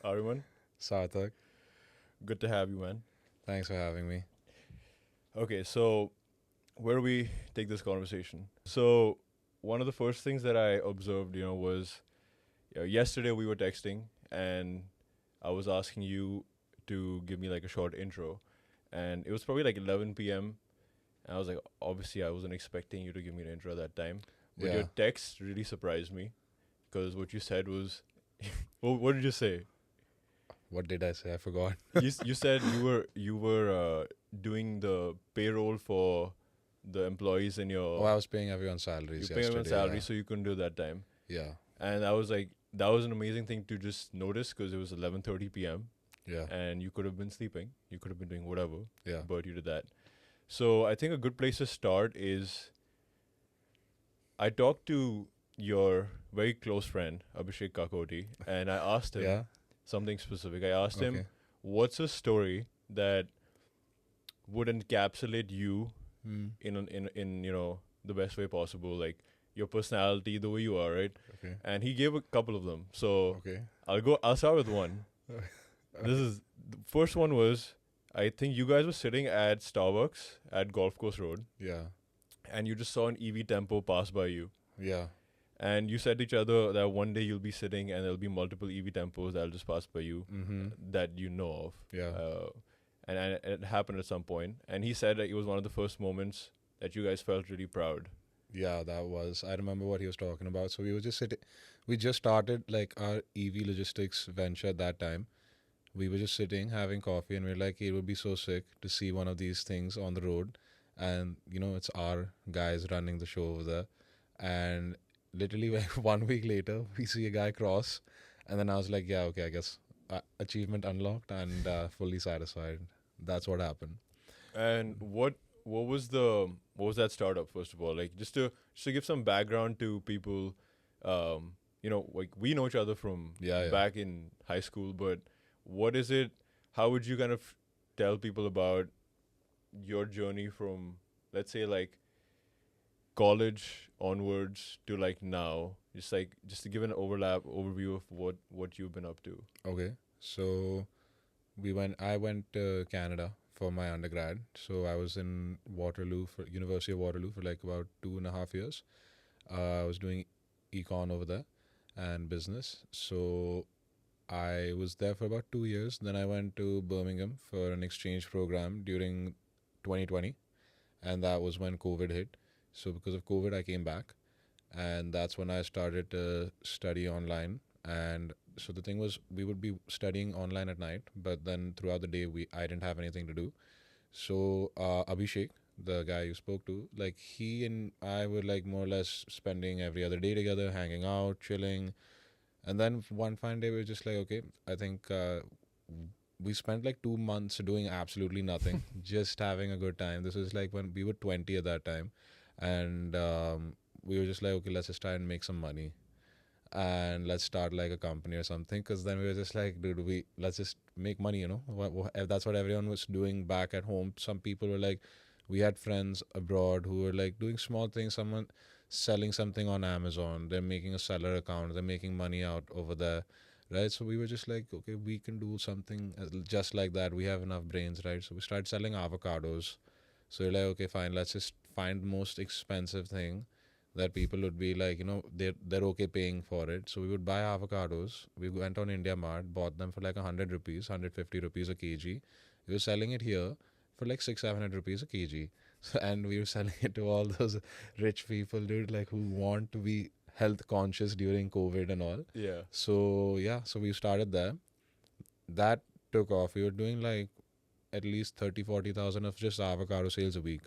Ariman, Sarthak, good to have you, man. thanks for having me. Okay, so where do we take this conversation? So one of the first things that I observed, was yesterday we were texting and I was asking you to give me like a short intro, and it was probably like 11 p.m. And I was like, obviously, I wasn't expecting you to give me an intro at that time, but your Yeah, text really surprised me because what you said was, what did you say? what did I say? I forgot. You said you were doing the payroll for the employees in Oh, your I was paying everyone's you salaries pay them a yesterday. salary, Yeah, so you couldn't do it that time. yeah, And I was like, that was an amazing thing to just notice because it was 11:30 p.m. yeah, and you could have been sleeping, you could have been doing whatever, yeah. but you did that. So I think a good place to start is I talked to your very close friend Abhishek Kakoti, and I asked him Yeah, something specific. I asked him, okay. "What's a story that would encapsulate you Hmm. in the best way possible, like your personality, the way you are, right?" Okay, And he gave a couple of them. So okay. I'll start with one. This is the first one was, I think you guys were sitting at Starbucks at Golf Course Road, Yeah, and you just saw an EV Tempo pass by you. yeah. And you said to each other that one day you'll be sitting and there'll be multiple EV Tempos that'll just pass by you Mm-hmm. that you know of. Yeah, And it happened at some point. And he said that it was one of the first moments that you guys felt really proud. yeah. That was. I remember what he was talking about. So we were just sitting. We just started like our EV logistics venture at that time. We were just sitting having coffee, and we are like, it would be so sick to see one of these things on the road, and it's our guys running the show over there, and literally like 1 week later we see a guy cross, and then I was like, yeah, okay, I guess achievement unlocked and fully satisfied. That's what happened. And what was that startup, first of all? Like, just to give some background to people, like we know each other from Yeah, yeah. back in high school, but what is it? How would you kind of tell people about your journey from, let's say, like college onwards to like now? Just to give an overview of what you've been up to. Okay, so I went to Canada for my undergrad. So I was in Waterloo, for University of Waterloo, for like about 2.5 years. I was doing econ over there and business. So I was there for about 2 years. Then I went to Birmingham for an exchange program during 2020, and that was when COVID hit. So because of COVID, I came back, and that's when I started to study online. And so the thing was, we would be studying online at night, but then throughout the day, I didn't have anything to do. So Abhishek, the guy you spoke to, like he and I were like more or less spending every other day together, hanging out, chilling. And then one fine day, we were just like, okay, I think we spent like 2 months doing absolutely nothing, just having a good time. This was like when we were 20 at that time. And we were just like, okay, let's just try and make some money and let's start like a company or something. Because then we were just like, dude, let's just make money, if that's what everyone was doing back at home. Some people were like, we had friends abroad who were like doing small things. Someone selling something on Amazon, they're making a seller account, they're making money out over there, right? So we were just like, okay, we can do something just like that. We have enough brains, right? So we started selling avocados. So you're like, okay, fine, let's just find the most expensive thing that people would be like, they're okay paying for it. So we would buy avocados. We went on India Mart, bought them for like 100 rupees, 150 rupees a kg. We were selling it here for like 600-700 rupees a kg. So, and we were selling it to all those rich people, dude, like who want to be health conscious during COVID and all. Yeah. So yeah, so we started there. That took off. We were doing like at least 30-40 thousand of just avocado sales a week,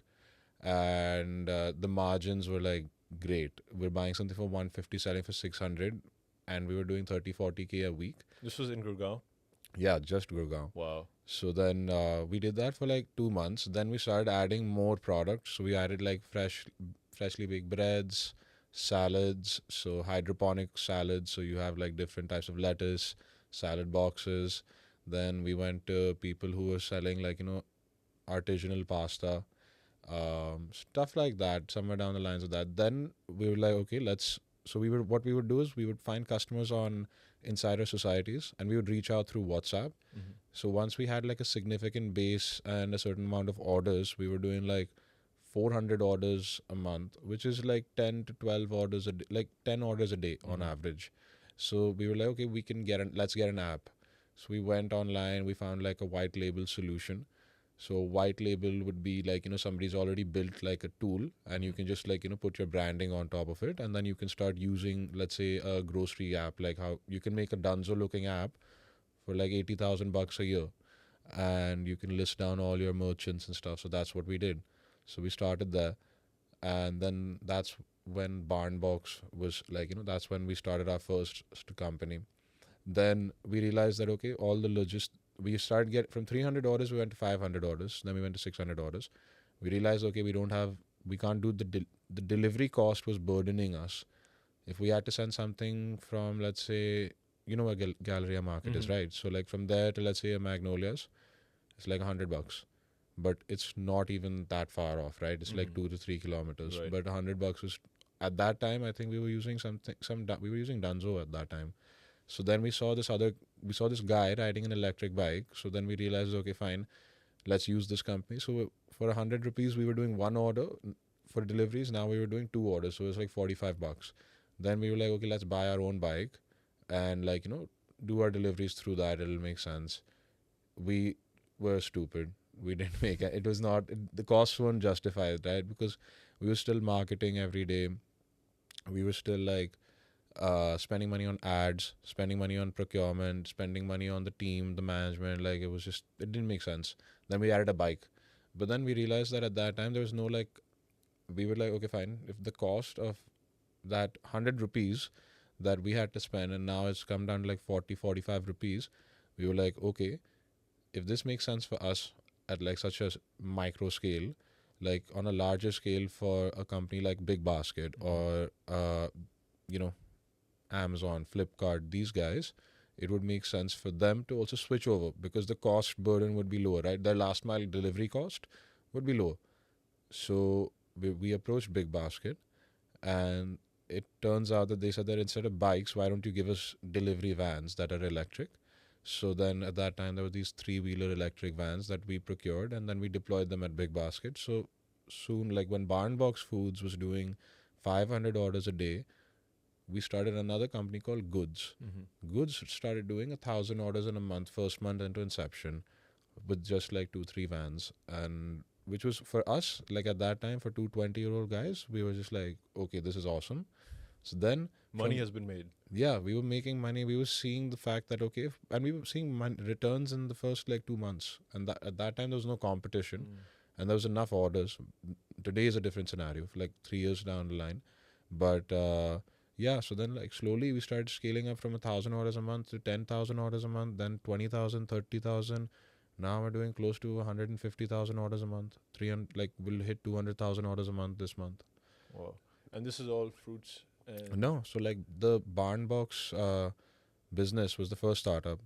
and the margins were like great. We're buying something for 150, selling for 600, and we were doing 30-40K a week. This was in Gurgaon. Yeah, just Gurgaon. Wow. So then we did that for like 2 months. Then we started adding more products. So we added like freshly baked breads, salads, so hydroponic salads. So you have like different types of lettuce, salad boxes. Then we went to people who were selling like artisanal pasta, stuff like that. Somewhere down the lines of that. Then we were like, okay, let's so we would what we would do is we would find customers on insider societies, and we would reach out through WhatsApp. Mm-hmm. So once we had like a significant base and a certain amount of orders, we were doing like 400 orders a month, which is like 10 to 12 orders a day, like 10 orders a day on Mhm. average. So we were like, okay, we can let's get an app. So we went online, we found like a white label solution. So white label would be like, somebody's already built like a tool, and you can just like, put your branding on top of it, and then you can start using, let's say, a grocery app, like how you can make a Dunzo looking app for like 80,000 bucks a year, and you can list down all your merchants and stuff. So that's what we did. So we started there, and then that's when Barnbox was like, that's when we started our first company. Then we realized that okay, all the we started get from 300 orders, we went to 500 orders, then we went to 600 orders. We realized okay, we can't do the delivery cost was burdening us. If we had to send something from, let's say, where Galleria Market is, Mhm. right? So like from there to, let's say, a Magnolias, it's like $100, but it's not even that far off, right? It's like Mhm. 2 to 3 kilometers. Right. But $100 was, at that time, I think we were using we were using Dunzo at that time. So then we saw this guy riding an electric bike. So then we realized, okay, fine, let's use this company. So for 100 rupees, we were doing one order for deliveries. Now we were doing two orders, so it was like $45. Then we were like, okay, let's buy our own bike, and like do our deliveries through that. It'll make sense. We were stupid. We didn't make it. It was not the costs weren't justified, right? Because we were still marketing every day. We were still like spending money on ads, spending money on procurement, spending money on the team, the management. Like it didn't make sense. Then we added a bike, but then we realized that at that time there was no like. We were like, okay, fine. If the cost of that 100 rupees that we had to spend, and now it's come down to like 40, 45 rupees, we were like, okay, if this makes sense for us at like such a micro scale, like on a larger scale for a company like Big Basket or you know Amazon, Flipkart, these guys, it would make sense for them to also switch over because the cost burden would be lower, right? Their last mile delivery cost would be lower. So we approached Big Basket, and it turns out that they said that instead of bikes, why don't you give us delivery vans that are electric? So then at that time, there were these three-wheeler electric vans that we procured, and then we deployed them at Big Basket. So soon, like when Barnbox Foods was doing 500 orders a day, we started another company called Goods. Mhm. Goods started doing 1,000 orders in a month, first month into inception, with just like two, three vans. And which was for us, like at that time, for two 20-year-old guys, we were just like, okay, this is awesome. So then, Money from, has been made. yeah, we were making money. We were seeing the fact that, okay, and we were seeing returns in the first like 2 months. And at that time, there was no competition and there was enough orders. Today is a different scenario, like 3 years down the line. But yeah, so then like slowly we started scaling up from 1,000 orders a month to 10,000 orders a month, then 20,000, 30,000. Now we're doing close to 150,000 orders a month. 300, like we'll hit 200,000 orders a month this month. Wow. And this is all fruits and. No, so like the Barnbox business was the first startup,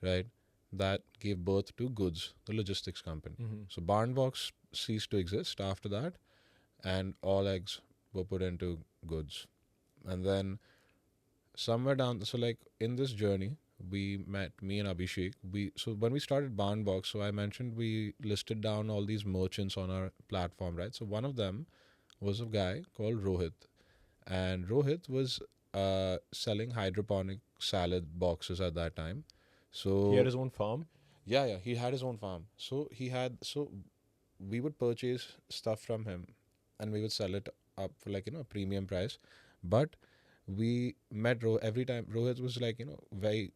right? That gave birth to Goods, the logistics company. Mhm. So Barnbox ceased to exist after that, and all eggs were put into Goods. And then somewhere down, so like in this journey, we met me and Abhishek. So when we started Barnbox, so I mentioned we listed down all these merchants on our platform, right? So one of them was a guy called Rohit, and Rohit was selling hydroponic salad boxes at that time. He had So his own farm. yeah, he had his own farm. So we would purchase stuff from him, and we would sell it up for like a premium price. But we met every time. Rohit was like very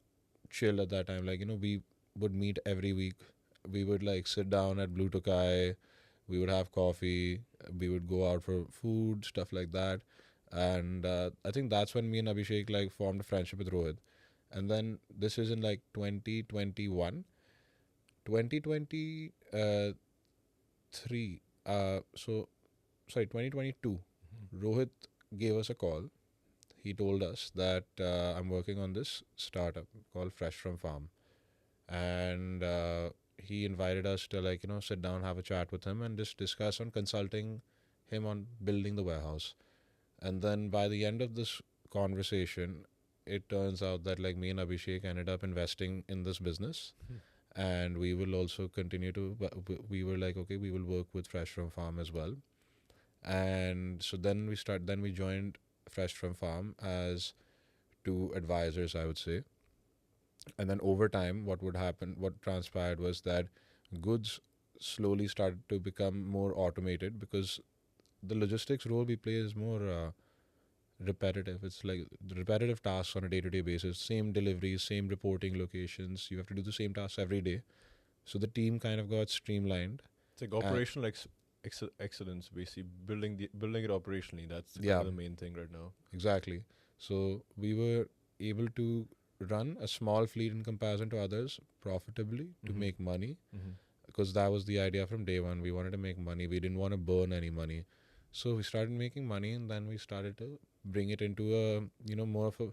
chill at that time. Like we would meet every week. We would like sit down at Blue Tokai. We would have coffee. We would go out for food, stuff like that. And I think that's when me and Abhishek like formed a friendship with Rohit. And then this is in like 2021, 2023. So sorry, 2022. Rohit gave us a call. He told us that I'm working on this startup called Fresh from Farm, and he invited us to like sit down, have a chat with him, and just discuss on consulting him on building the warehouse. And then by the end of this conversation, it turns out that like me and Abhishek ended up investing in this business, and we will also continue to. We were like, okay, we will work with Fresh from Farm as well, and so then we joined Fresh from Farm as two advisors, I would say. And then over time, what transpired was that goods slowly started to become more automated because the logistics role we play is more repetitive. It's like the repetitive tasks on a day-to-day basis, same deliveries, same reporting locations. You have to do the same tasks every day. So the team kind of got streamlined. It's like operational excellence, basically building it operationally. That's kind Yeah, of the main thing right now. exactly. So we were able to run a small fleet in comparison to others profitably to make money, because that was the idea from day one. We wanted to make money. We didn't want to burn any money. So we started making money, and then we started to bring it into a more of a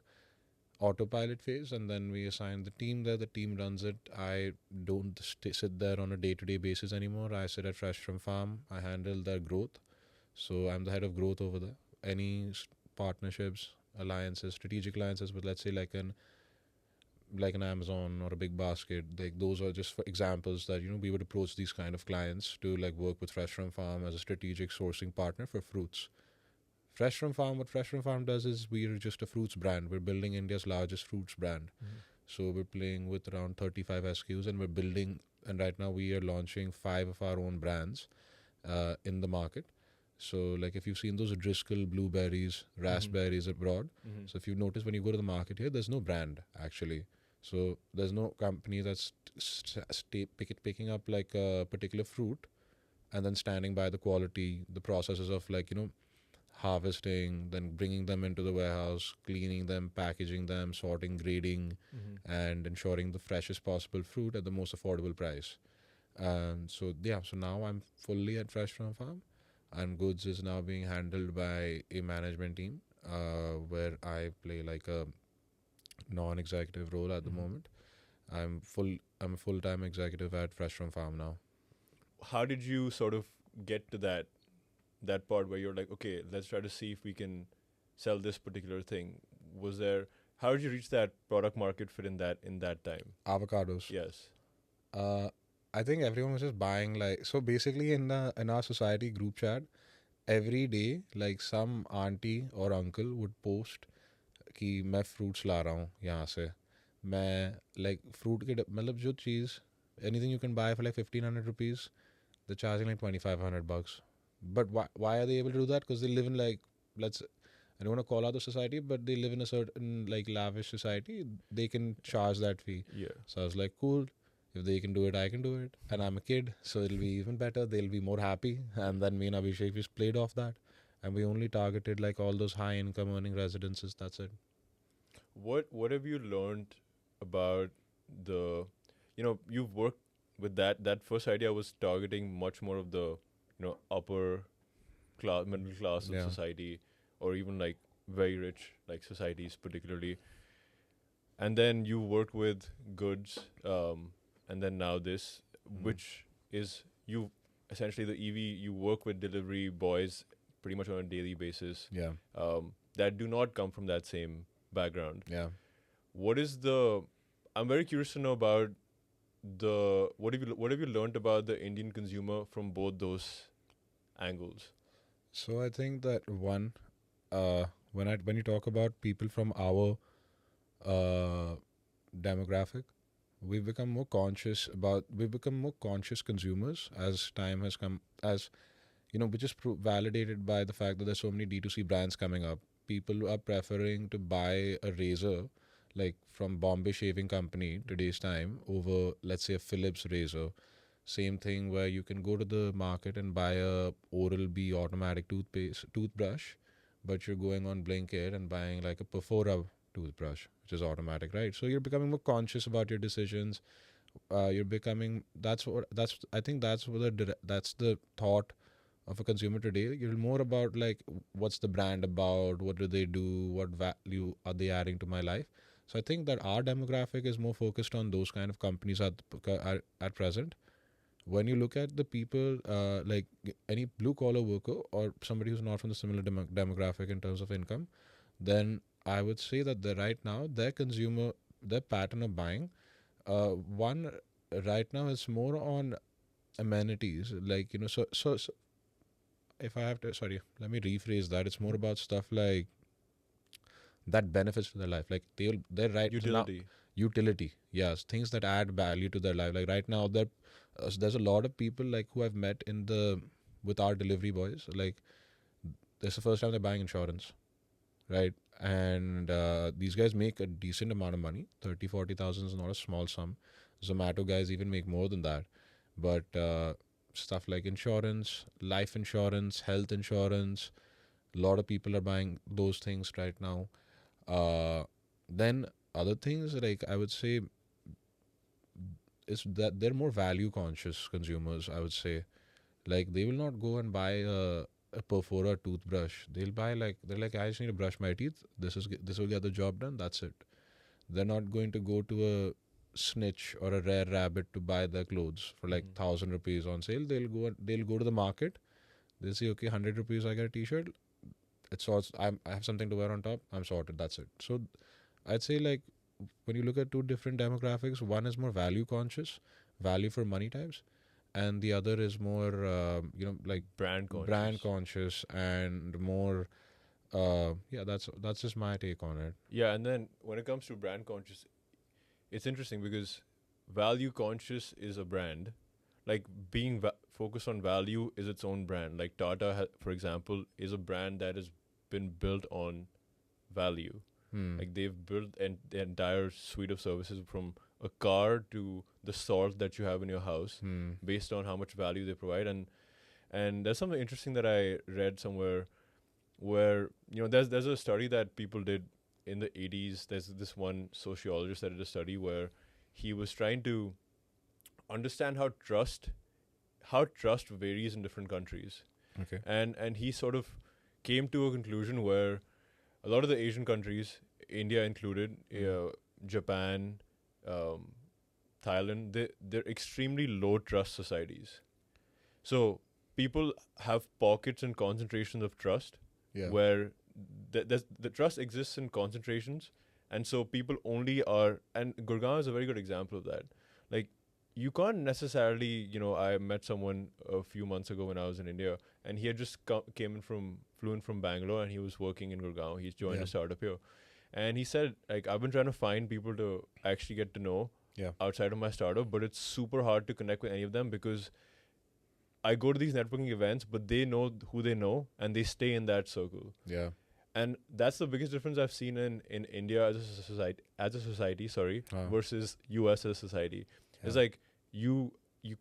autopilot phase, and then we assigned the team there. The team runs it. I don't sit there on a day-to-day basis anymore. I sit at Fresh from Farm. I handle their growth. So I'm the head of growth over there. Any partnerships, alliances, strategic alliances with, let's say, like an Amazon or a big basket, like those are just for examples that we would approach these kind of clients to like work with Fresh from Farm as a strategic sourcing partner for fruits. What Fresh from Farm does is we're just a fruits brand. We're building India's largest fruits brand. So we're playing with around 35 SKUs, and we're building. And right now we are launching 5 of our own brands in the market. So like if you've seen those Driscoll blueberries, raspberries abroad. So if you notice when you go to the market here, there's no brand actually. So there's no company that's picking up like a particular fruit and then standing by the quality, the processes of like harvesting, then bringing them into the warehouse, cleaning them, packaging them, sorting, grading, and ensuring the freshest possible fruit at the most affordable price. So now I'm fully at Fresh from Farm, and goods is now being handled by a management team where I play like a non-executive role at the moment. I'm a full-time executive at Fresh from Farm now. How did you sort of get to that part where you're like, okay, let's try to see if we can sell this particular thing? How did you reach that product market fit in that time? Avocados. Yes. I think everyone was just buying so basically in our society group chat, every day like some auntie or uncle would post कि मैं fruits ला रहा हूँ यहाँ से. मैं like fruit के मतलब जो चीज़ anything you can buy for like 1,500 rupees, they're charging like $2,500. But why are they able to do that? Because they live in like, I don't want to call out the society, but they live in a certain like lavish society. They can charge that fee. Yeah. So I was like, cool. If they can do it, I can do it. And I'm a kid, so it'll be even better. They'll be more happy. And then me and Abhishek just played off that. And we only targeted like all those high income earning residences. That's it. What have you learned about you've worked with that first idea was targeting much more of the upper class, middle class of society, or even like very rich like societies particularly. And then you worked with goods, and then now this, which is you essentially the EV. You work with delivery boys pretty much on a daily basis. Yeah. That do not come from that same background. Yeah. I'm very curious to know about what have you learned about the Indian consumer from both those angles? So I think that one, when you talk about people from our demographic, we've become more conscious consumers as time has come, as which is validated by the fact that there's so many D2C brands coming up. People are preferring to buy a razor like from Bombay Shaving Company today's time over, let's say, a Philips razor. Same thing where you can go to the market and buy a Oral-B automatic toothbrush, but you're going on Blinkit and buying like a Perfora toothbrush, which is automatic, right? So you're becoming more conscious about your decisions. I think that's the thought of a consumer today. You're more about like what's the brand about, what do they do, what value are they adding to my life. So I think that our demographic is more focused on those kind of companies at present. When you look at the people like any blue collar worker or somebody who's not from the similar demographic in terms of income, then I would say that right now their pattern of buying, one right now is more on amenities, like so if I have to, sorry, let me rephrase that. It's more about stuff like that benefits to their life. Like they're right now Utility. utility. Yes, things that add value to their life. Like right now, there's a lot of people like who I've met in the with our delivery boys. Like this is the first time they're buying insurance, right? And these guys make a decent amount of money. 30,000-40,000 is not a small sum. Zomato guys even make more than that. But stuff like insurance, life insurance, health insurance, a lot of people are buying those things right now. Then other things, like I would say, is that they're more value conscious consumers. I would say, like they will not go and buy a Perfora toothbrush. They'll buy, like, they're like, I just need to brush my teeth. This will get the job done. That's it. They're not going to go to a snitch or a rare rabbit to buy their clothes for like 1,000 rupees on sale. They'll go to the market. They'll say, okay, 100 rupees, I get a T-shirt. It's all, I have something to wear on top. I'm sorted. That's it. So I'd say, like, when you look at two different demographics, one is more value conscious, value for money types, and the other is more, like Brand conscious. brand conscious and more. Yeah, that's just my take on it. Yeah, and then when it comes to brand conscious, it's interesting because value conscious is a brand. Like being focused on value is its own brand. Like Tata, for example, is a brand that has been built on value. Like they've built the entire suite of services from a car to the salt that you have in your house based on how much value they provide. And there's something interesting that I read somewhere where there's a study that people did in the 80s. There's this one sociologist that did a study where he was trying to understand how trust varies in different countries. Okay. And he sort of came to a conclusion where a lot of the Asian countries, India included, Japan, Thailand, they're extremely low trust societies. So people have pockets and concentrations of trust Yeah. where the trust exists in concentrations, and so people only are. And Gurgaon is a very good example of that. Like you can't necessarily, I met someone a few months ago when I was in India, and he had just flew in from Bangalore, and he was working in Gurgaon. He's joined Yeah. a startup here, and he said, like, I've been trying to find people to actually get to know Yeah. outside of my startup, but it's super hard to connect with any of them because I go to these networking events, but they know who they know, and they stay in that circle. Yeah. And that's the biggest difference I've seen in India as a society, versus US as a society. It's Yeah. like you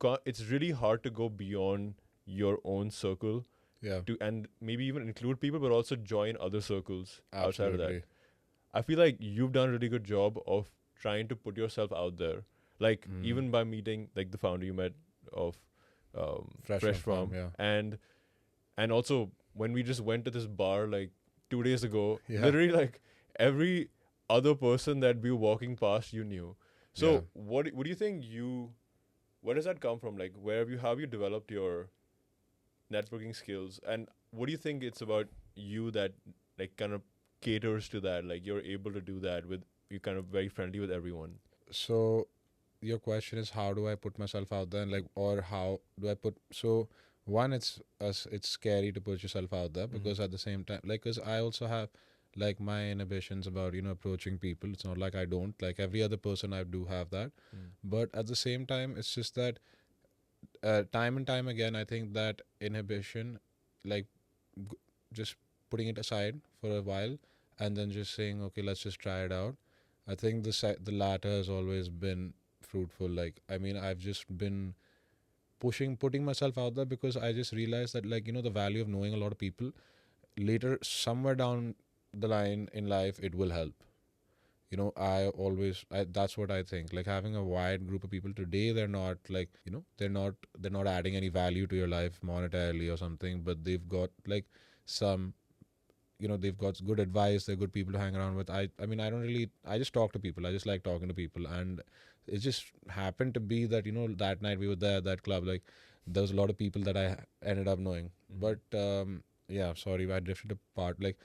can't. It's really hard to go beyond your own circle Yeah. and maybe even include people, but also join other circles outside of that. Absolutely. I feel like you've done a really good job of trying to put yourself out there. Like even by meeting like the founder you met of Fresh From, yeah. and also when we just went to this bar like 2 days ago, Yeah. literally like every other person that we were walking past you knew. So Yeah. what do you think where does that come from? Like how have you developed your networking skills, and what do you think it's about you that like kind of caters to that? Like you're able to do that with you're kind of very friendly with everyone. So your question is, how do I put myself out there, and like, or how do I put? So one, it's scary to put yourself out there because at the same time, like, because I also have like my inhibitions about approaching people. It's not like I don't, like every other person, I do have that, but at the same time, it's just that time and time again, I think that inhibition, like just putting it aside for a while and then just saying, okay, let's just try it out. I think the latter has always been fruitful. Like, I mean, I've just been putting myself out there because I just realized that, like, the value of knowing a lot of people. Later, somewhere down the line in life, it will help. That's what I think. Like, having a wide group of people today, they're not like, they're not adding any value to your life monetarily or something, but they've got like some, they've got good advice. They're good people to hang around with. I mean, I just talk to people. I just like talking to people. And it just happened to be that, that night we were there at that club, like there was a lot of people that I ended up knowing. But, yeah, sorry, I drifted apart. Like,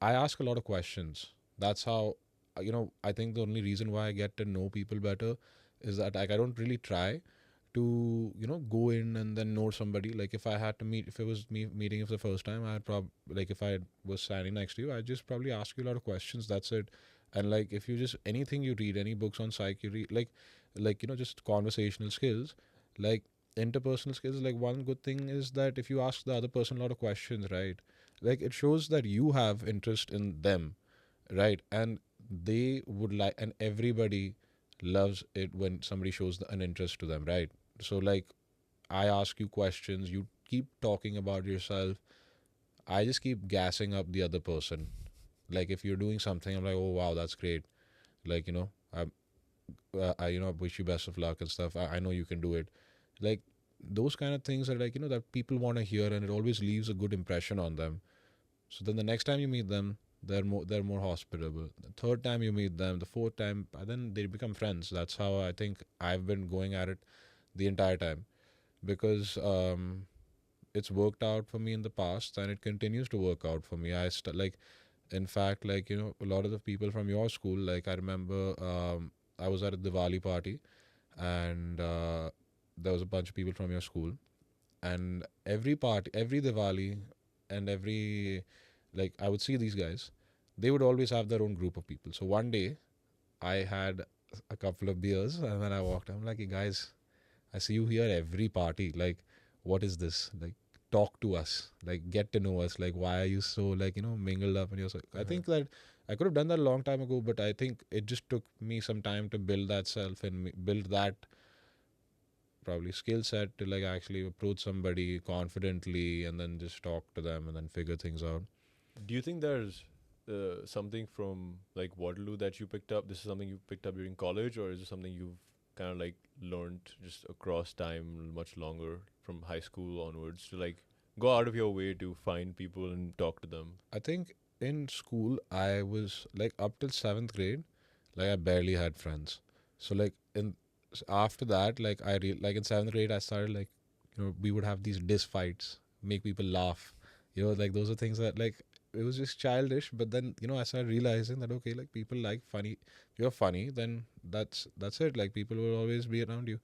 I ask a lot of questions. That's how, I think the only reason why I get to know people better is that like I don't really try to go in and then know somebody. Like if I had to meet, if it was me meeting you for the first time, I'd probably, like if I was standing next to you, I'd just probably ask you a lot of questions. That's it. And like if you just anything you read, any books on psych you read, like just conversational skills, like interpersonal skills, like one good thing is that if you ask the other person a lot of questions, right, like it shows that you have interest in them, right? And they would like, and everybody loves it when somebody shows an interest to them, right? So like I ask you questions, you keep talking about yourself, I just keep gassing up the other person. Like if you're doing something, I'm like, oh wow, that's great. Like I wish you best of luck and stuff. I know you can do it. Like those kind of things are like that people want to hear, and it always leaves a good impression on them. So then the next time you meet them, they're more hospitable. The third time you meet them, the fourth time, then they become friends. That's how I think I've been going at it the entire time, because it's worked out for me in the past and it continues to work out for me. Like, in fact, like a lot of the people from your school, like I remember I was at a Diwali party, and there was a bunch of people from your school, and every party, every Diwali, and every, like I would see these guys, they would always have their own group of people. So one day I had a couple of beers, and then I walked, I'm like, hey guys, I see you here every party. Like, what is this? Like, talk to us. Like, get to know us. Like, why are you so like mingled up? And you're so. I Uh-huh. think that I could have done that a long time ago, but I think it just took me some time to build that self and build that probably skill set to like actually approach somebody confidently and then just talk to them and then figure things out. Do you think there's something from like Waterloo that you picked up? This is something you picked up during college, or is it something you've kind of like learned just across time, much longer from high school onwards to like go out of your way to find people and talk to them? I think in school I was like up till seventh grade, like I barely had friends. So like after that, like like in seventh grade I started like we would have these diss fights, make people laugh. Like those are things that like it was just childish. But then I started realizing that okay, like people like funny. If you're funny, then that's it. Like people will always be around you.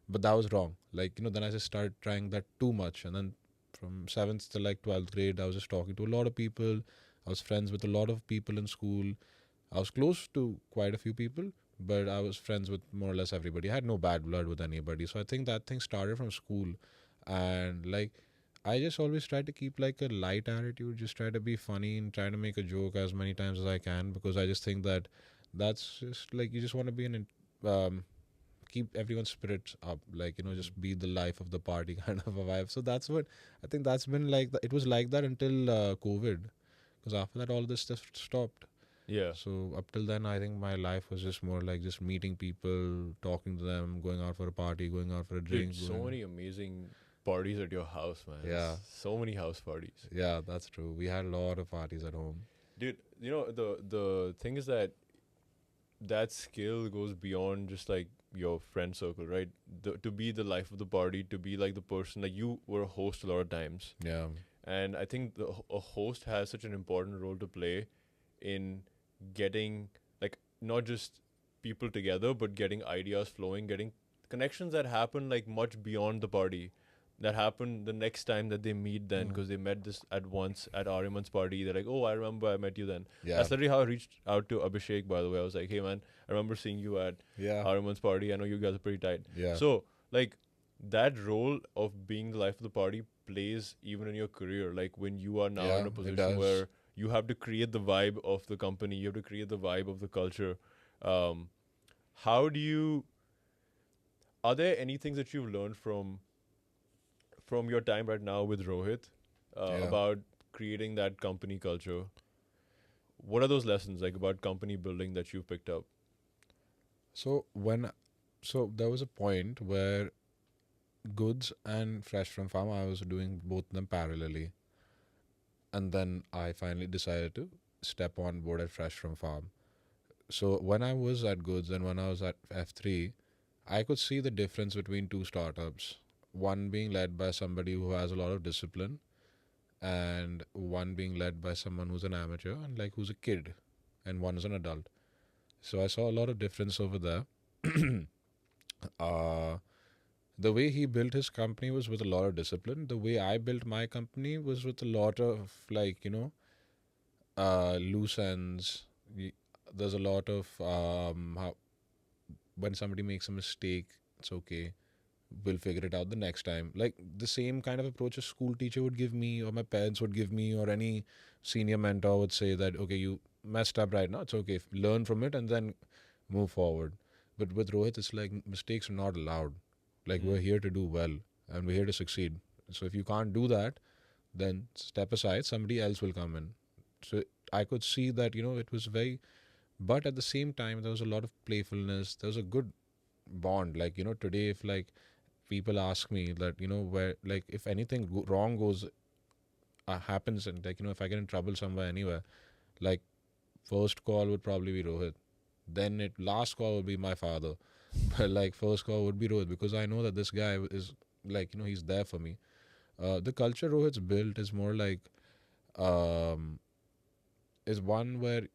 But that was wrong. Like then I just started trying that too much, and then from seventh to like 12th grade, I was just talking to a lot of people. I was friends with a lot of people in school. I was close to quite a few people, but I was friends with more or less everybody. I had no bad blood with anybody. So I think that thing started from school. And like, I just always try to keep like a light attitude, just try to be funny and try to make a joke as many times as I can, because I just think that that's just like you just want to be um, keep everyone's spirits up, like just be the life of the party kind of a vibe. So that's what I think that's been like it was like that until COVID, because after that all this stuff stopped. Yeah. So up till then I think my life was just more like just meeting people, talking to them, going out for a party, going out for a Dude, drink, so going. many amazing parties at your house, man. Yeah, So many house parties. yeah, that's true, we had a lot of parties at home. Dude, the thing is that that skill goes beyond just like your friend circle, right? To be the life of the party, to be like the person, like you were a host a lot of times, Yeah, and I think a host has such an important role to play in getting like not just people together, but getting ideas flowing, getting connections that happen like much beyond the party. That happen the next time that they meet, then mm. because they met this at once at Ariman's party. They're like, "Oh, I remember I met you then." Yeah, That's literally how I reached out to Abhishek. By the way, I was like, "Hey, man, I remember seeing you at yeah, Ariman's party. I know you guys are pretty tight." yeah, So, like, that role of being the life of the party plays even in your career. Like when you are now in yeah, a it position does. where you have to create the vibe of the company, you have to create the vibe of the culture. Um, how do you? Are there any things that you've learned from your time right now with Rohit Yeah. about creating that company culture? What are those lessons like about company building that you've picked up? So there was a point where goods and fresh from farm I was doing both of them parallelly, and then I finally decided to step on board at fresh from farm. So when I was at goods and when I was at F3, I could see the difference between two startups. One being led by somebody who has a lot of discipline, and one being led by someone who's an amateur and like who's a kid. and one is an adult. So I saw a lot of difference over there. uh, the way he built his company was with a lot of discipline. The way I built my company was with a lot of, like, loose ends. There's a lot of how, when somebody makes a mistake, it's okay. We'll figure it out the next time. Like the same kind of approach a school teacher would give me, or my parents would give me, or any senior mentor would say that, okay, you messed up right now. It's okay. Learn from it and then move forward. But with Rohit, it's like mistakes are not allowed. Like we're here to do well and we're here to succeed. So if you can't do that, then step aside. Somebody else will come in. So I could see that, it was very, but at the same time, there was a lot of playfulness. There was a good bond. Like, today, if like people ask me that, where, like, if anything wrong goes, happens, and like, if I get in trouble somewhere, anywhere, like, first call would probably be Rohit. Then last call would be my father. But like, first call would be Rohit, because I know that this guy is like, he's there for me. The culture Rohit's built is more like, um, is one where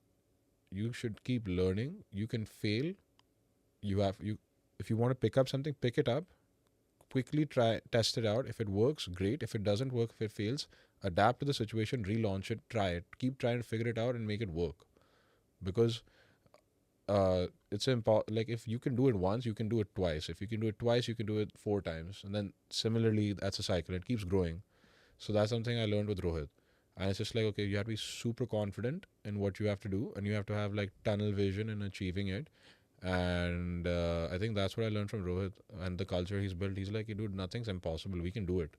you should keep learning. You can fail. If you want to pick up something, pick it up. Quickly try, test it out. If it works, great. If it doesn't work, if it fails, adapt to the situation, relaunch it, try it. Keep trying to figure it out and make it work. Because it's important. Like, if you can do it once, you can do it twice. If you can do it twice, you can do it 4 times. And then similarly, that's a cycle. It keeps growing. So that's something I learned with Rohit. And it's just like, okay, you have to be super confident in what you have to do, and you have to have like tunnel vision in achieving it. And I think that's what I learned from Rohit and the culture he's built. He's like, dude, nothing's impossible. We can do it.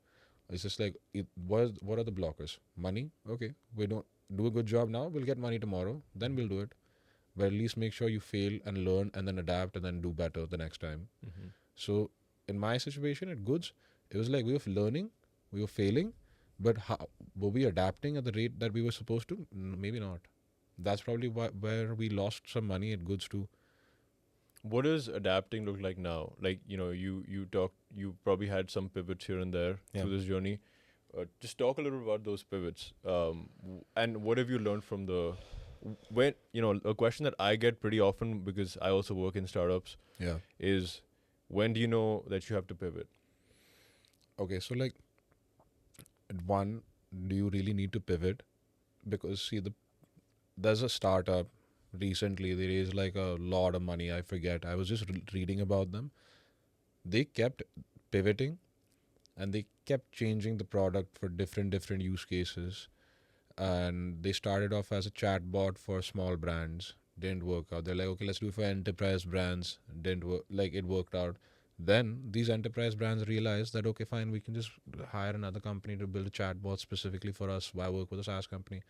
It's just like, what are the blockers? Money? Okay, we don't do a good job now. We'll get money tomorrow. Then we'll do it. But at least make sure you fail and learn and then adapt and then do better the next time. So in my situation at Goods, it was like we were learning, we were failing, but how, were we adapting at the rate that we were supposed to? Maybe not. That's probably where we lost some money at Goods too. What does adapting look like now? Like, you probably had some pivots here and there through this journey. Just talk a little about those pivots. And what have you learned from a question that I get pretty often, because I also work in startups, is when do you know that you have to pivot? Okay, so like, one, do you really need to pivot? Because see, there's a startup recently, they raised like a lot of money. I forget, I was just reading about them. They kept pivoting and they kept changing the product for different use cases. And they started off as a chatbot for small brands, didn't work out. They're like, okay, let's do it for enterprise brands, didn't work, like it worked out. Then these enterprise brands realized that, okay, fine, we can just hire another company to build a chatbot specifically for us. Why work with a SaaS company?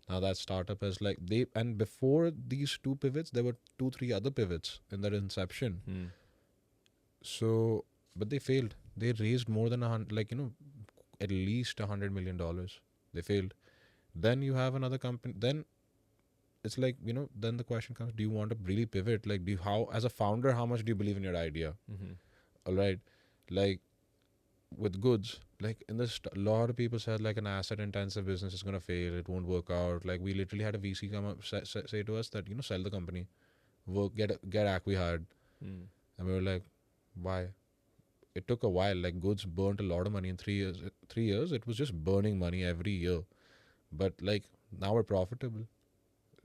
Now that startup is like, and before these two pivots, there were 2-3 other pivots in their inception. So, but they failed. They raised more than at least $100 million. They failed. Then you have another company. Then it's like, then the question comes, do you want to really pivot? Like, as a founder, how much do you believe in your idea? All right. Like with Goods, like in this, a lot of people said like an asset intensive business is going to fail. It won't work out. Like we literally had a VC come up, say to us that, sell the company, get acqui-hired. And we were like, why? It took a while. Like Goods burnt a lot of money in 3 years. 3 years, it was just burning money every year. But like now we're profitable.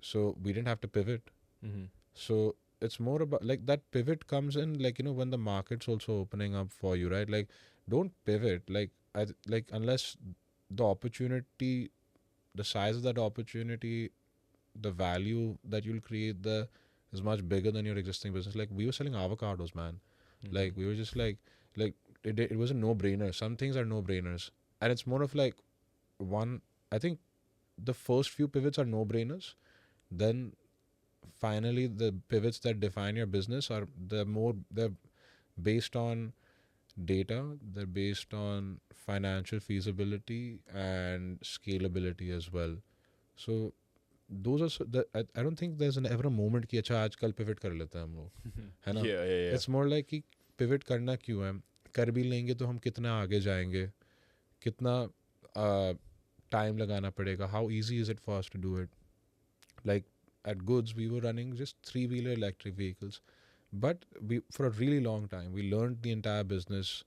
So we didn't have to pivot. So it's more about like that pivot comes in like, when the market's also opening up for you, right? Like don't pivot. Like unless the opportunity, the size of that opportunity, the value that you'll create there is much bigger than your existing business. Like we were selling avocados, man. Like we were just like it was a no-brainer. Some things are no-brainers. And it's more of like I think the first few pivots are no-brainers. Then finally the pivots that define your business they're based on data, they're based on financial feasibility and scalability as well. So those are I don't think there's ever a moment कि अच्छा आज कल pivot कर लेते हैं हम लोग, है ना? Yeah. It's more like कि pivot करना क्यों है? कर भी लेंगे तो हम कितना आगे जाएंगे? कितना time लगाना पड़ेगा? How easy is it for us to do it? Like at Goods, we were running just three-wheeler electric vehicles. But we, for a really long time, we learned the entire business,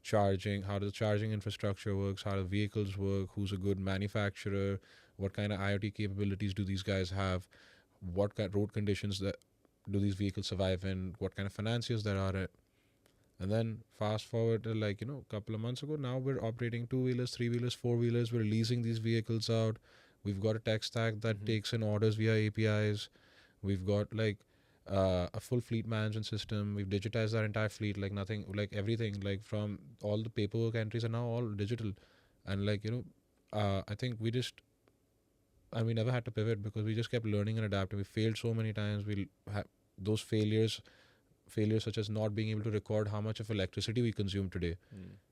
charging, how the charging infrastructure works, how the vehicles work, who's a good manufacturer, what kind of IoT capabilities do these guys have, what kind road conditions that do these vehicles survive in, what kind of financiers there are. And then fast forward to like, a couple of months ago, now we're operating two-wheelers, three-wheelers, four-wheelers. We're leasing these vehicles out. We've got a tech stack that takes in orders via APIs. We've got like a full fleet management system. We've digitized our entire fleet, like nothing, like everything, like from all the paperwork entries are now all digital. And like, I think we never had to pivot because we just kept learning and adapting. We failed so many times. Those failures such as not being able to record how much of electricity we consume today.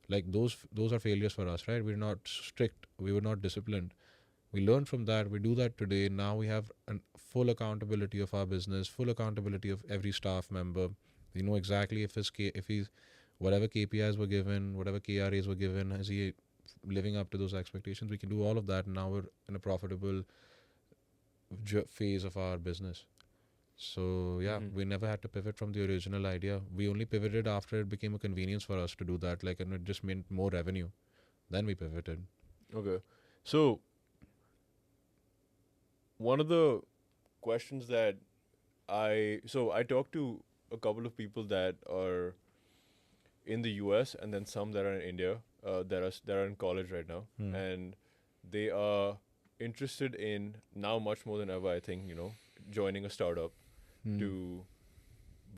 Like those are failures for us, right? We're not strict. We were not disciplined. We learned from that. We do that today. Now we have full accountability of our business, full accountability of every staff member. We know exactly if he's whatever KPIs were given, whatever KRAs were given, is he living up to those expectations? We can do all of that. And now we're in a profitable phase of our business. So yeah, we never had to pivot from the original idea. We only pivoted after it became a convenience for us to do that. Like, and it just meant more revenue. Then we pivoted. Okay. So one of the questions that I talked to a couple of people that are in the US and then some that are in India that are in college right now, and they are interested in now much more than ever, I think, joining a startup to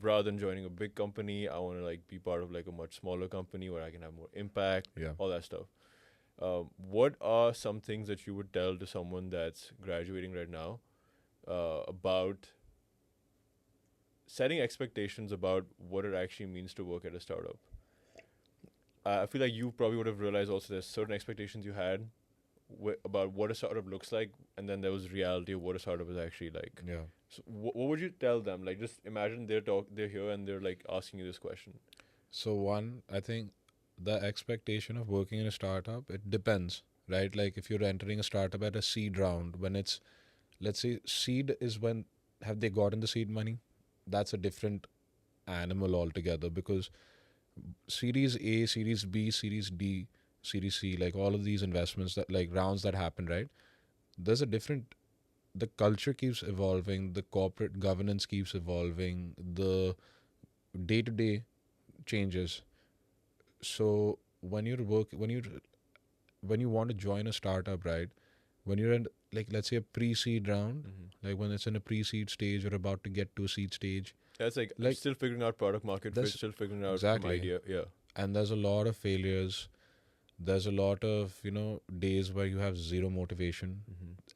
rather than joining a big company. I want to like be part of like a much smaller company where I can have more impact, all that stuff. What are some things that you would tell to someone that's graduating right now about setting expectations about what it actually means to work at a startup? I feel like you probably would have realized also there's certain expectations you had about what a startup looks like, and then there was reality of what a startup is actually like. Yeah. So what would you tell them? Like, just imagine they're here and they're like asking you this question. So one, I think the expectation of working in a startup, it depends, right? Like if you're entering a startup at a seed round, when it's, let's say seed is when have they gotten the seed money? That's a different animal altogether, because Series A, Series B, Series D, Series C, like all of these investments that like rounds that happen, right? There's a different, the culture keeps evolving, the corporate governance keeps evolving, the day to day changes. So when you want to join a startup, right? When you're in like let's say a pre-seed round, like when it's in a pre-seed stage or about to get to a seed stage, That's like still figuring out product market fit, still figuring out exactly. idea. Yeah. And there's a lot of failures. There's a lot of days where you have zero motivation.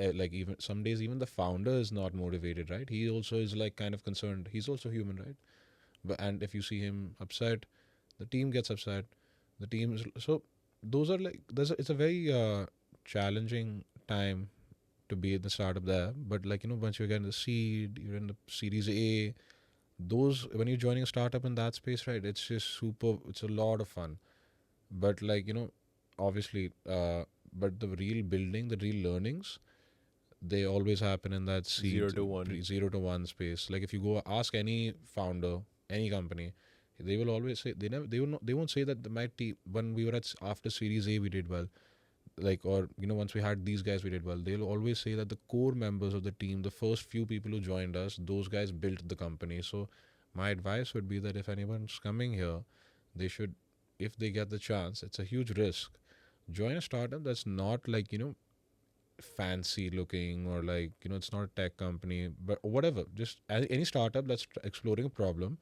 Like even some days, even the founder is not motivated, right? He also is like kind of concerned. He's also human, right? And if you see him upset, the team gets upset. The team is so. Those are like it's a very challenging time to be in the startup there. But like once you get in the seed, you're in the Series A. Those when you're joining a startup in that space, right? It's just super. It's a lot of fun. But like obviously, but the real building, the real learnings, they always happen in that seed 0 to 1 space. Like if you go ask any founder, any company, they will always say they won't say that my team when we were after Series A we did well, like or once we had these guys we did well. They'll always say that the core members of the team, the first few people who joined us, those guys built the company. So my advice would be that if anyone's coming here, they should, if they get the chance, it's a huge risk, join a startup that's not like fancy looking or like it's not a tech company, but whatever, just any startup that's exploring a problem,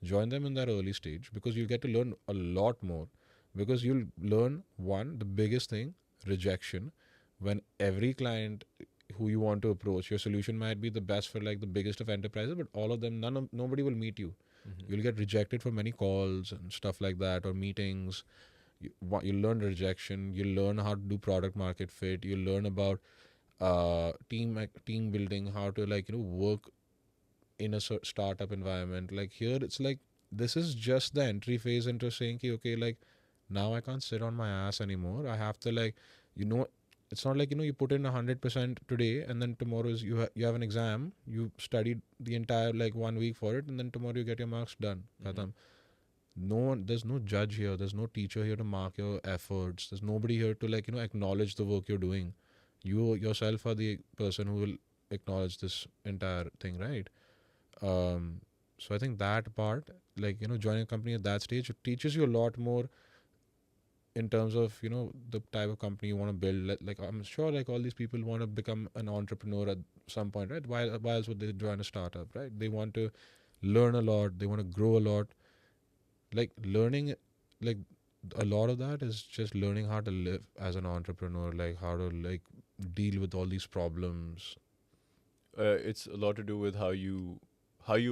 join them in that early stage, because you'll get to learn a lot more, because you'll learn one, the biggest thing, rejection. When every client who you want to approach, your solution might be the best for like the biggest of enterprises, but all of them, nobody will meet you. You'll get rejected for many calls and stuff like that, or meetings. You'll learn rejection. You'll learn how to do product market fit. You'll learn about team building, how to like work in a startup environment. Like here, it's like this is just the entry phase into saying, okay, like now I can't sit on my ass anymore. I have to like it's not like, you put in 100% today, and then tomorrow is you have an exam. You studied the entire like 1 week for it, and then tomorrow you get your marks done. Khatam. No one, there's no judge here. There's no teacher here to mark your efforts. There's nobody here to like acknowledge the work you're doing. You yourself are the person who will acknowledge this entire thing, right? So I think that part, like joining a company at that stage, it teaches you a lot more in terms of the type of company you want to build. Like I'm sure like all these people want to become an entrepreneur at some point, right? Why else would they join a startup, right? They want to learn a lot, they want to grow a lot. Like learning, like a lot of that is just learning how to live as an entrepreneur, like how to like deal with all these problems. It's a lot to do with how you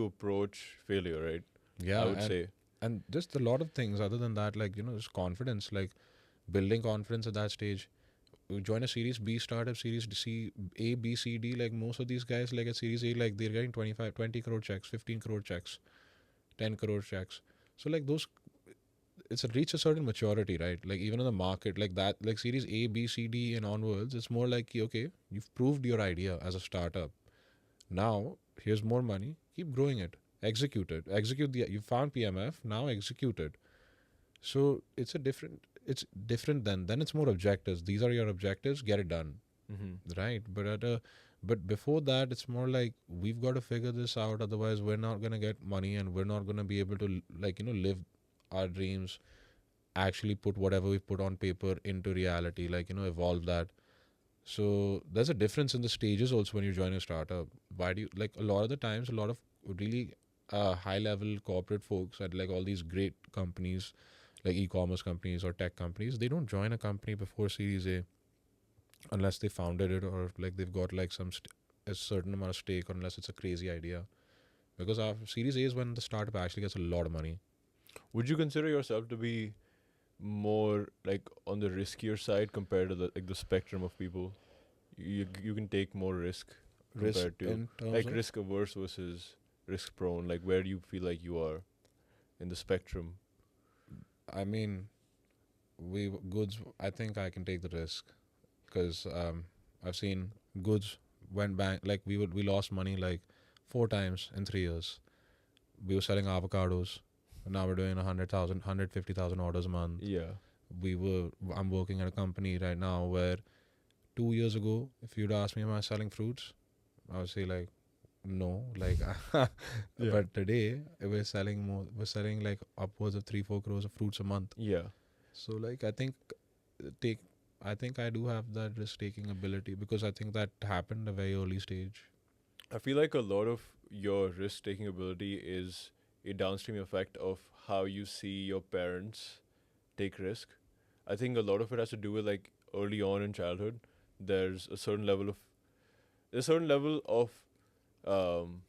approach failure, right? Yeah, I would say. and just a lot of things other than that, like just confidence, like building confidence at that stage. You join a series B startup, series C, A, B, C, D. Like most of these guys, like at series A, like they're getting 25, 20 crore checks, 15 crore checks, 10 crore checks. So like those, it's reached a certain maturity, right? Like even in the market, like that, like series A, B, C, D, and onwards, it's more like okay, you've proved your idea as a startup. Now here's more money. Keep growing it. Execute it. Execute the. You found PMF. Now execute it. So it's a different. It's different then it's more objectives. These are your objectives. Get it done, right? But before that, it's more like we've got to figure this out. Otherwise, we're not gonna get money, and we're not gonna be able to like live our dreams. Actually, put whatever we put on paper into reality. Like evolve that. So there's a difference in the stages also when you join a startup. Why do you like a lot of the times a lot of really high level corporate folks at like all these great companies like e-commerce companies or tech companies, they don't join a company before Series A unless they founded it or like they've got like a certain amount of stake, or unless it's a crazy idea. Because our Series A is when the startup actually gets a lot of money. Would you consider yourself to be more like on the riskier side compared to the spectrum of people? You can take more risk Risk compared to in terms like of risk averse versus risk prone. Like where do you feel like you are in the spectrum? I mean, we goods. I think I can take the risk because I've seen goods went back. Like we lost money like 4 times in 3 years. We were selling avocados. Now we're doing 100,000, 150,000 orders a month. Yeah. I'm working at a company right now where 2 years ago, if you'd asked me, am I selling fruits? I would say like no, like Yeah. but today we're selling more. We're selling like upwards of 3-4 crores of fruits a month. Yeah. So like take I think I do have that risk taking ability because I think that happened a very early stage. I feel like a lot of your risk taking ability is a downstream effect of how you see your parents take risk. I think a lot of it has to do with like early on in childhood. There's a certain level of um,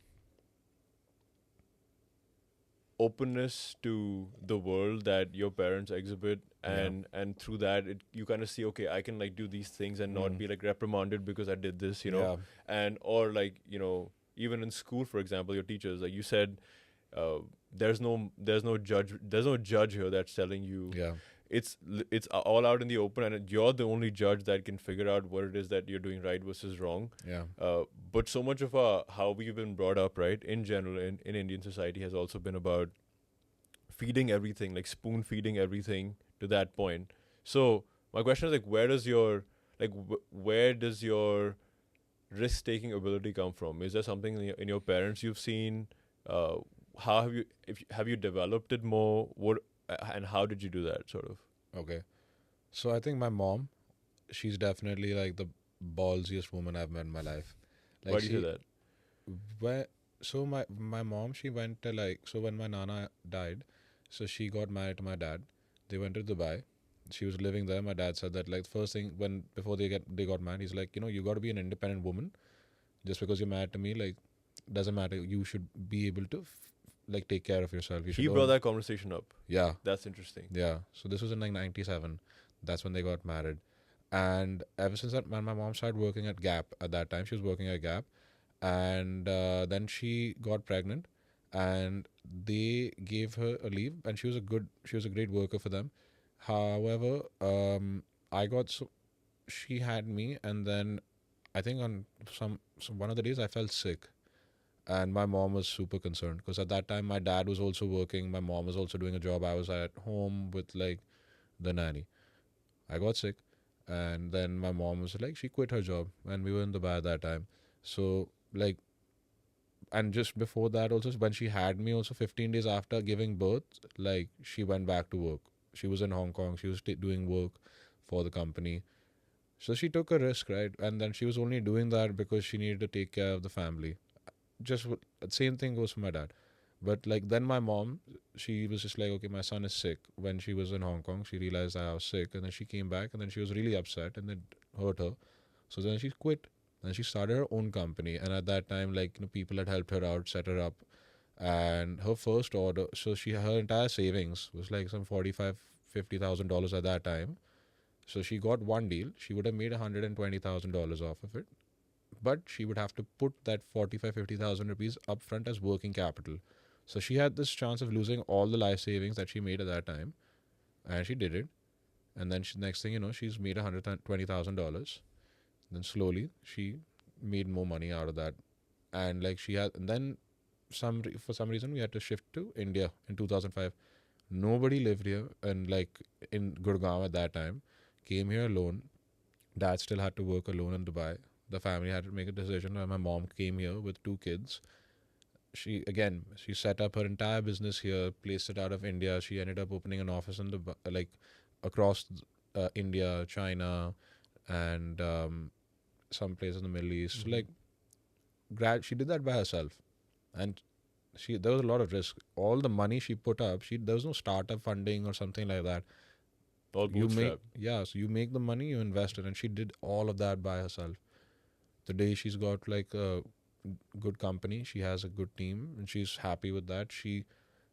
openness to the world that your parents exhibit, and through that you kind of see, okay, I can like do these things and not be like reprimanded because I did this, Yeah. and or like even in school, for example, your teachers, like you said, there's no judge here that's telling you. Yeah. It's all out in the open, and you're the only judge that can figure out what it is that you're doing right versus wrong. Yeah. But so much of how we've been brought up, right, in general in Indian society has also been about feeding everything, like spoon feeding everything to that point. So my question is like, where does your risk taking ability come from? Is there something in your parents you've seen? How have you developed it more? And how did you do that, sort of? Okay. So I think my mom, she's definitely like the ballsiest woman I've met in my life. Like Why do you say that? where so my mom, she went to like, so when my nana died, so she got married to my dad. They went to Dubai. She was living there. My dad said that like the first thing when before they got married, he's like, you got to be an independent woman. Just because you're married to me, like doesn't matter. You should be able to like take care of yourself. You He should brought own. that conversation up. Yeah. That's interesting. Yeah. So this was in like 97. That's when they got married. And ever since that, when my mom started working at Gap at that time, she was working at Gap. And then she got pregnant and they gave her a leave, and she was a great worker for them. However, I got so she had me, and then I think on one of the days I felt sick, and my mom was super concerned because at that time my dad was also working, my mom was also doing a job. I was at home with like the nanny. I got sick, and then my mom was like, she quit her job, and we were in Dubai at that time. So like, and just before that also, when she had me also 15 days after giving birth, like she went back to work. She was in Hong Kong. She was doing work for the company. So she took a risk, right? And then she was only doing that because she needed to take care of the family. Just same thing goes for my dad. But like then my mom, she was just like, okay, my son is sick. When she was in Hong Kong, she realized that I was sick, and then she came back, and then she was really upset, and it hurt her. So then she quit, and she started her own company. And at that time, like people had helped her out, set her up, and her first order. So her entire savings was like some $50,000 at that time. So she got one deal. She would have made $120,000 off of it, but she would have to put that 50,000 rupees upfront as working capital. So she had this chance of losing all the life savings that she made at that time, and she did it. And then next thing you know, she's made $120,000. Then slowly she made more money out of that, and like she had. And then for some reason we had to shift to India in 2005. Nobody lived here, and like in Gurgaon at that time, came here alone. Dad still had to work alone in Dubai. The family had to make a decision, and my mom came here with two kids. She set up her entire business here, placed it out of India. She ended up opening an office in Dubai, like across India, China, and some place in the Middle East. Mm-hmm. Like, she did that by herself, and there was a lot of risk. All the money she put up, there was no startup funding or something like that. All bootstrap. So you make the money, you invest it, and she did all of that by herself. Today she's got like a good company, she has a good team, and she's happy with that.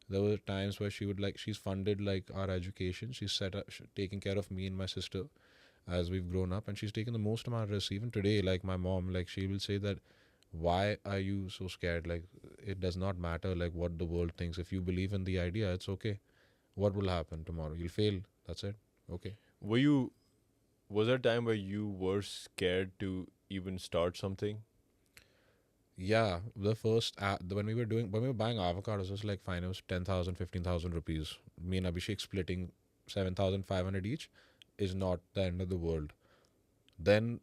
There were times where she's funded like our education. She's taking care of me and my sister as we've grown up, and she's taken the most amount of risks. Even today, like my mom, like she will say that, why are you so scared? Like, it does not matter like what the world thinks. If you believe in the idea, it's okay. What will happen tomorrow? You'll fail. That's it. Okay. Was there a time where you were scared to even start something? Yeah, when we were buying avocados, it was like fine. It was 10,000, 15,000 rupees. Me and Abhishek splitting 7,500 each is not the end of the world. Then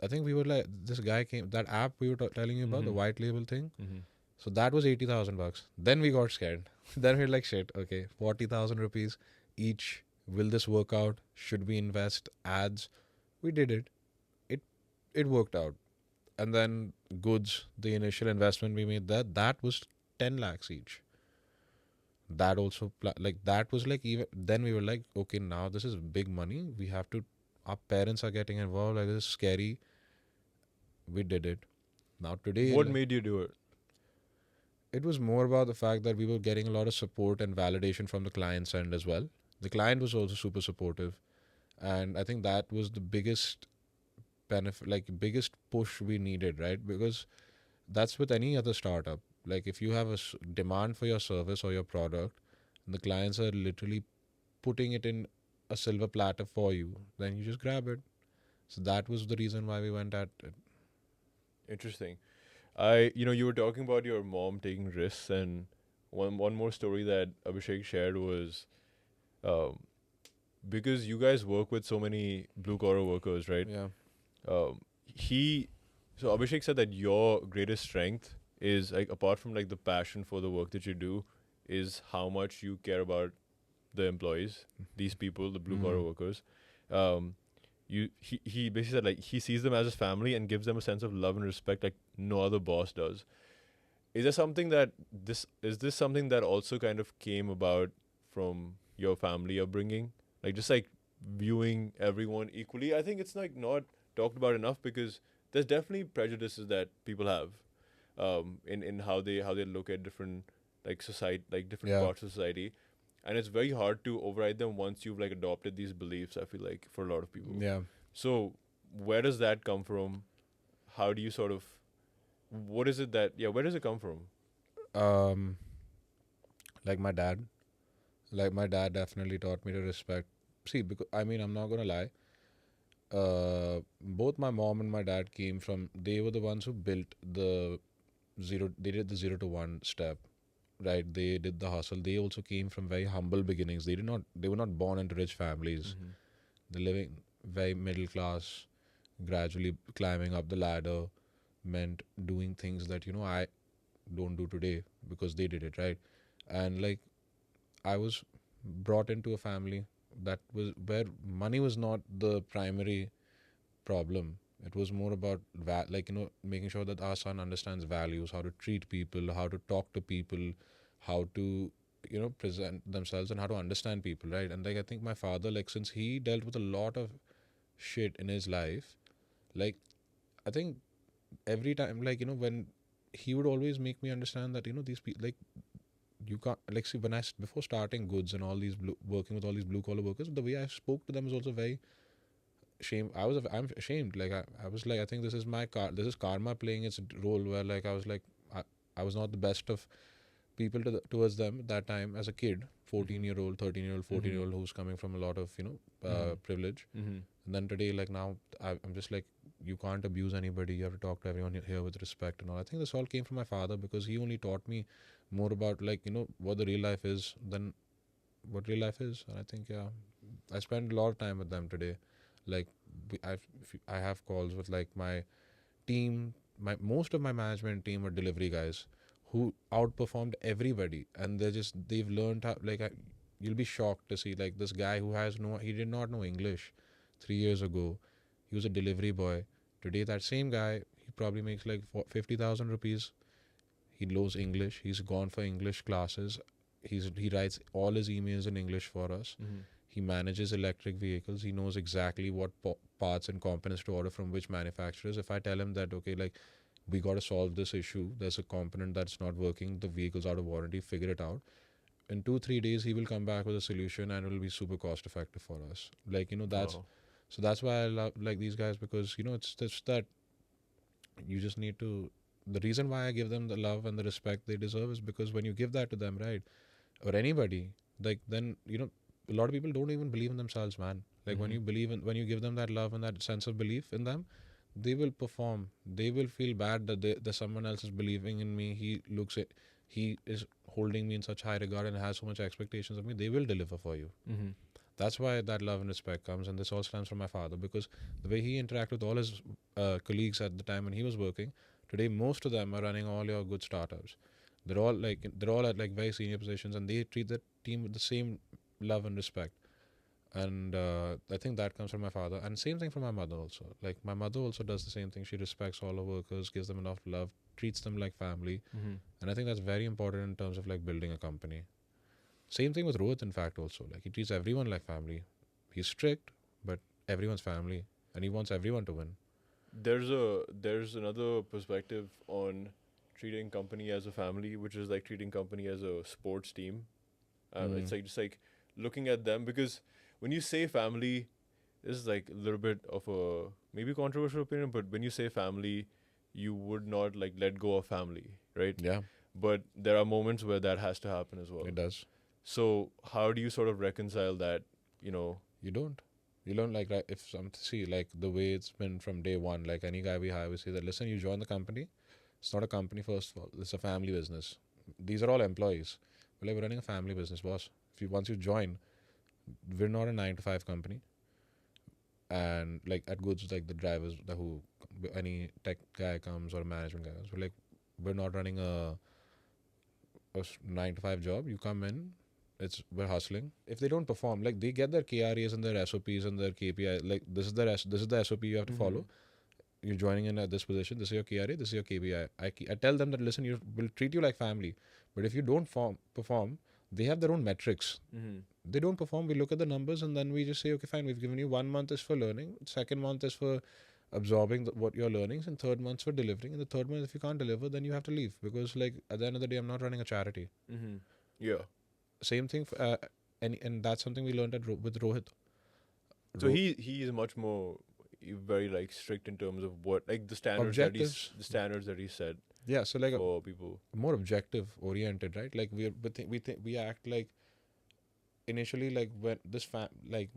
I think we were like, this guy came, that app we were telling you about, the Mm-hmm. white label thing. Mm-hmm. So that was 80,000 bucks. Then we got scared. Then we were like, shit, okay, 40,000 rupees each. Will this work out? Should we invest ads? We did it. It it worked out. And then goods, the initial investment we made, that was 10 lakhs each. That also like that was like, even then we were like, okay, now this is big money. We have to. Our parents are getting involved. Like, this is scary. We did it. Now today, What like, made you do it? it was more about the fact that we were getting a lot of support and validation from the client's end as well. The client was also super supportive, and I think that was the biggest benefit, like biggest push we needed, right? Because that's with any other startup. Like, if you have a demand for your service or your product, and the clients are literally putting it in a silver platter for you, then you just grab it. So that was the reason why we went at it. Interesting. You were talking about your mom taking risks, and one more story that Abhishek shared was, um, because you guys work with so many blue collar workers, right? Yeah. Um, he, so Abhishek said that your greatest strength is, like, apart from like the passion for the work that you do, is how much you care about the employees, these people, the blue collar workers. Um, he basically said, like, he sees them as his family and gives them a sense of love and respect like no other boss does. Is there something that this something that also kind of came about from your family upbringing, like just like viewing everyone equally? I think it's like not talked about enough because there's definitely prejudices that people have, in how they look at different, like, society, like different Yeah. parts of society, and it's very hard to override them once you've like adopted these beliefs, I feel like, for a lot of people. Yeah. So where does that come from? How do you sort of, what is it that, yeah, where does it come from? Um, like my dad. Like, my dad definitely taught me to respect. See, because I mean, I'm not gonna lie. both my mom and my dad came from. They were the ones who built the zero. They did the 0 to 1 step, right? They did the hustle. They also came from very humble beginnings. They did not. They were not born into rich families. Mm-hmm. They're living very middle class, gradually climbing up the ladder, meant doing things that I don't do today because they did it, right? And like I was brought into a family that was where money was not the primary problem. It was more about making sure that our son understands values, how to treat people, how to talk to people, how to present themselves, and how to understand people, right? And like I think my father, like since he dealt with a lot of shit in his life, like I think every time, when he would always make me understand that these people, like you can't, like, see, before starting goods and all these working with all these blue collar workers, the way I spoke to them was also very shame. I'm ashamed. Like I was like, I think this is this is karma playing its role, where like I was like, I was not the best of people towards them at that time as a kid, 14-year-old, 13-year-old, 14-year-old, who's coming from a lot of privilege. Mm-hmm. And then today, like now, I'm just like, you can't abuse anybody. You have to talk to everyone here with respect and all. I think this all came from my father because he only taught me more about what the real life is than what real life is. And I think I spend a lot of time with them today. Like I have calls with like my team. My most of my management team are delivery guys who outperformed everybody, and they've learned how you'll be shocked to see like this guy who he did not know English 3 years ago. He was a delivery boy. Today that same guy, he probably makes like 50,000 rupees. He knows English. He's gone for English classes. He writes all his emails in English for us. Mm-hmm. He manages electric vehicles. He knows exactly what parts and components to order from which manufacturers. If I tell him that, okay, like, we got to solve this issue, there's a component that's not working, the vehicle's out of warranty, figure it out. In 2-3 days, he will come back with a solution and it will be super cost effective for us. Like, Wow. so that's why I love like these guys because, it's just that you just need to. The reason why I give them the love and the respect they deserve is because when you give that to them, right, or anybody, like then a lot of people don't even believe in themselves, man. Like when you give them that love and that sense of belief in them, they will perform. They will feel bad that someone else is believing in me. He is holding me in such high regard and has so much expectations of me. They will deliver for you. Mm-hmm. That's why that love and respect comes, and this all stems from my father because the way he interacted with all his colleagues at the time when he was working. Today, most of them are running all your good startups. They're all at like very senior positions, and they treat the team with the same love and respect. And I think that comes from my father, and same thing from my mother also. Like my mother also does the same thing. She respects all her workers, gives them enough love, treats them like family, Mm-hmm. and I think that's very important in terms of like building a company. Same thing with Rohit, in fact, also. Like he treats everyone like family. He's strict, but everyone's family, and he wants everyone to win. There's another perspective on treating company as a family, which is like treating company as a sports team. It's like just like looking at them because when you say family, this is like a little bit of a maybe controversial opinion, but when you say family, you would not like let go of family, right? Yeah, But there are moments where that has to happen as well. it does. So how do you sort of reconcile that? You don't. You don't like right, if some see like the way it's been from day one. Like any guy we hire, we say that listen, you join the company. It's not a company first of all. It's a family business. These are all employees. We're running a family business, boss. If you once you join, we're not a 9 to 5 company. And like at goods, like the drivers, who any tech guy comes or management guy comes, we're not running a 9 to 5 job. You come in, we're hustling. If they don't perform, like they get their KRAs and their SOPs and their KPI. Like this is the SOP you have to follow. You're joining in at this position. This is your KRA. This is your KPI. I tell them that listen, we'll treat you like family. But if you don't perform, they have their own metrics. Mm-hmm. They don't perform. We look at the numbers and then we just say, okay, fine. We've given you 1 month is for learning. Second month is for absorbing what your learnings, and third month's for delivering. And the third month, if you can't deliver, then you have to leave because, like, at the end of the day, I'm not running a charity. Mm-hmm. Yeah. Same thing, and that's something we learned with Rohit. So he is much more very like strict in terms of what like the standards Objectives. the standards that he set Yeah, so like for people. more objective oriented, right? Like we act like initially, like when like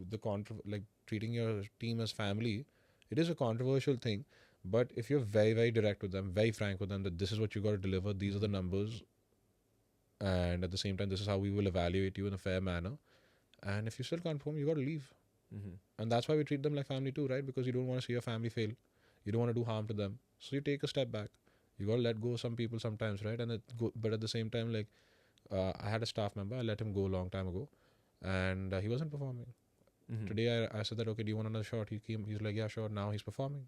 like treating your team as family, it is a controversial thing. But if you're very very direct with them, very frank with them, that this is what you got to deliver, these are the numbers, and at the same time, this is how we will evaluate you in a fair manner. And if you still can't perform, you got to leave. Mm-hmm. And that's why we treat them like family too, right? Because you don't want to see your family fail. You don't want to do harm to them. So you take a step back. You got to let go of some people sometimes, right? But at the same time, like I had a staff member, I let him go a long time ago, and he wasn't performing. Mm-hmm. Today I said that, okay, do you want another shot? He came, he's like, yeah, sure. Now he's performing.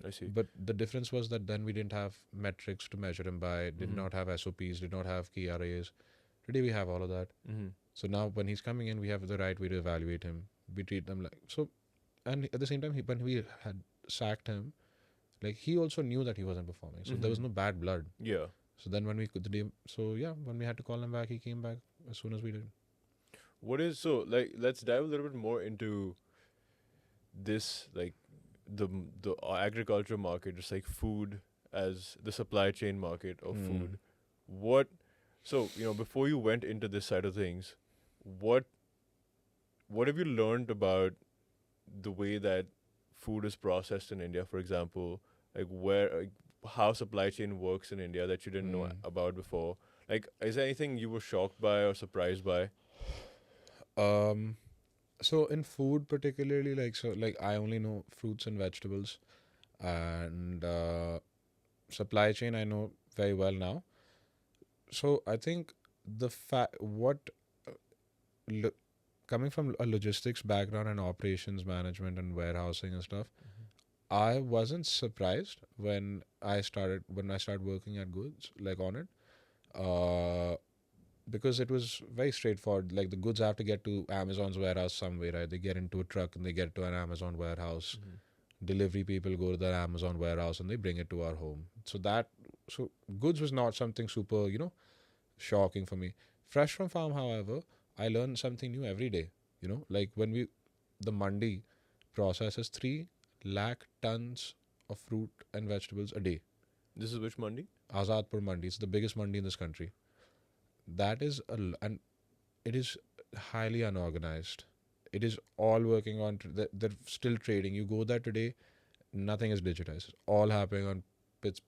I see. But the difference was that then we didn't have metrics to measure him by, did Mhm. not have SOPs, did not have key RAs. Today we have all of that. Mm-hmm. So now when he's coming in, we have the right way to evaluate him. We treat them like so, and at the same time, when we had sacked him, like he also knew that he wasn't performing, so there was Mhm. no bad blood. Yeah. So then when we could, when we had to call him back, he came back as soon as we did. What is so like? Let's dive a little bit more into this, like the agriculture market, just like food as the supply chain market of Hmm. food. What? So before you went into this side of things, what what have you learned about the way that food is processed in India, for example, like how supply chain works in India that you didn't know Hmm. about before? Like, is there anything you were shocked by or surprised by? Um, so in food particularly, like I only know fruits and vegetables, and supply chain I know very well now. So I think the fact what lo- coming from a logistics background and operations management and warehousing and stuff, I wasn't surprised when I started working at Goods, like on it, uh, because it was very straightforward. Like the goods have to get to Amazon's warehouse some way, right? They get into a truck and they get to an Amazon warehouse. Mm-hmm. Delivery people go to their Amazon warehouse and they bring it to our home. So goods was not something super, shocking for me. Fresh from farm, however, I learn something new every day. Like the mandi processes 3 lakh tons of fruit and vegetables a day. This is which Mandi? Azadpur Mandi, it's the biggest mandi in this country. And it is highly unorganized. It is all working on, they're still trading. You go there today, nothing is digitized. It's all happening on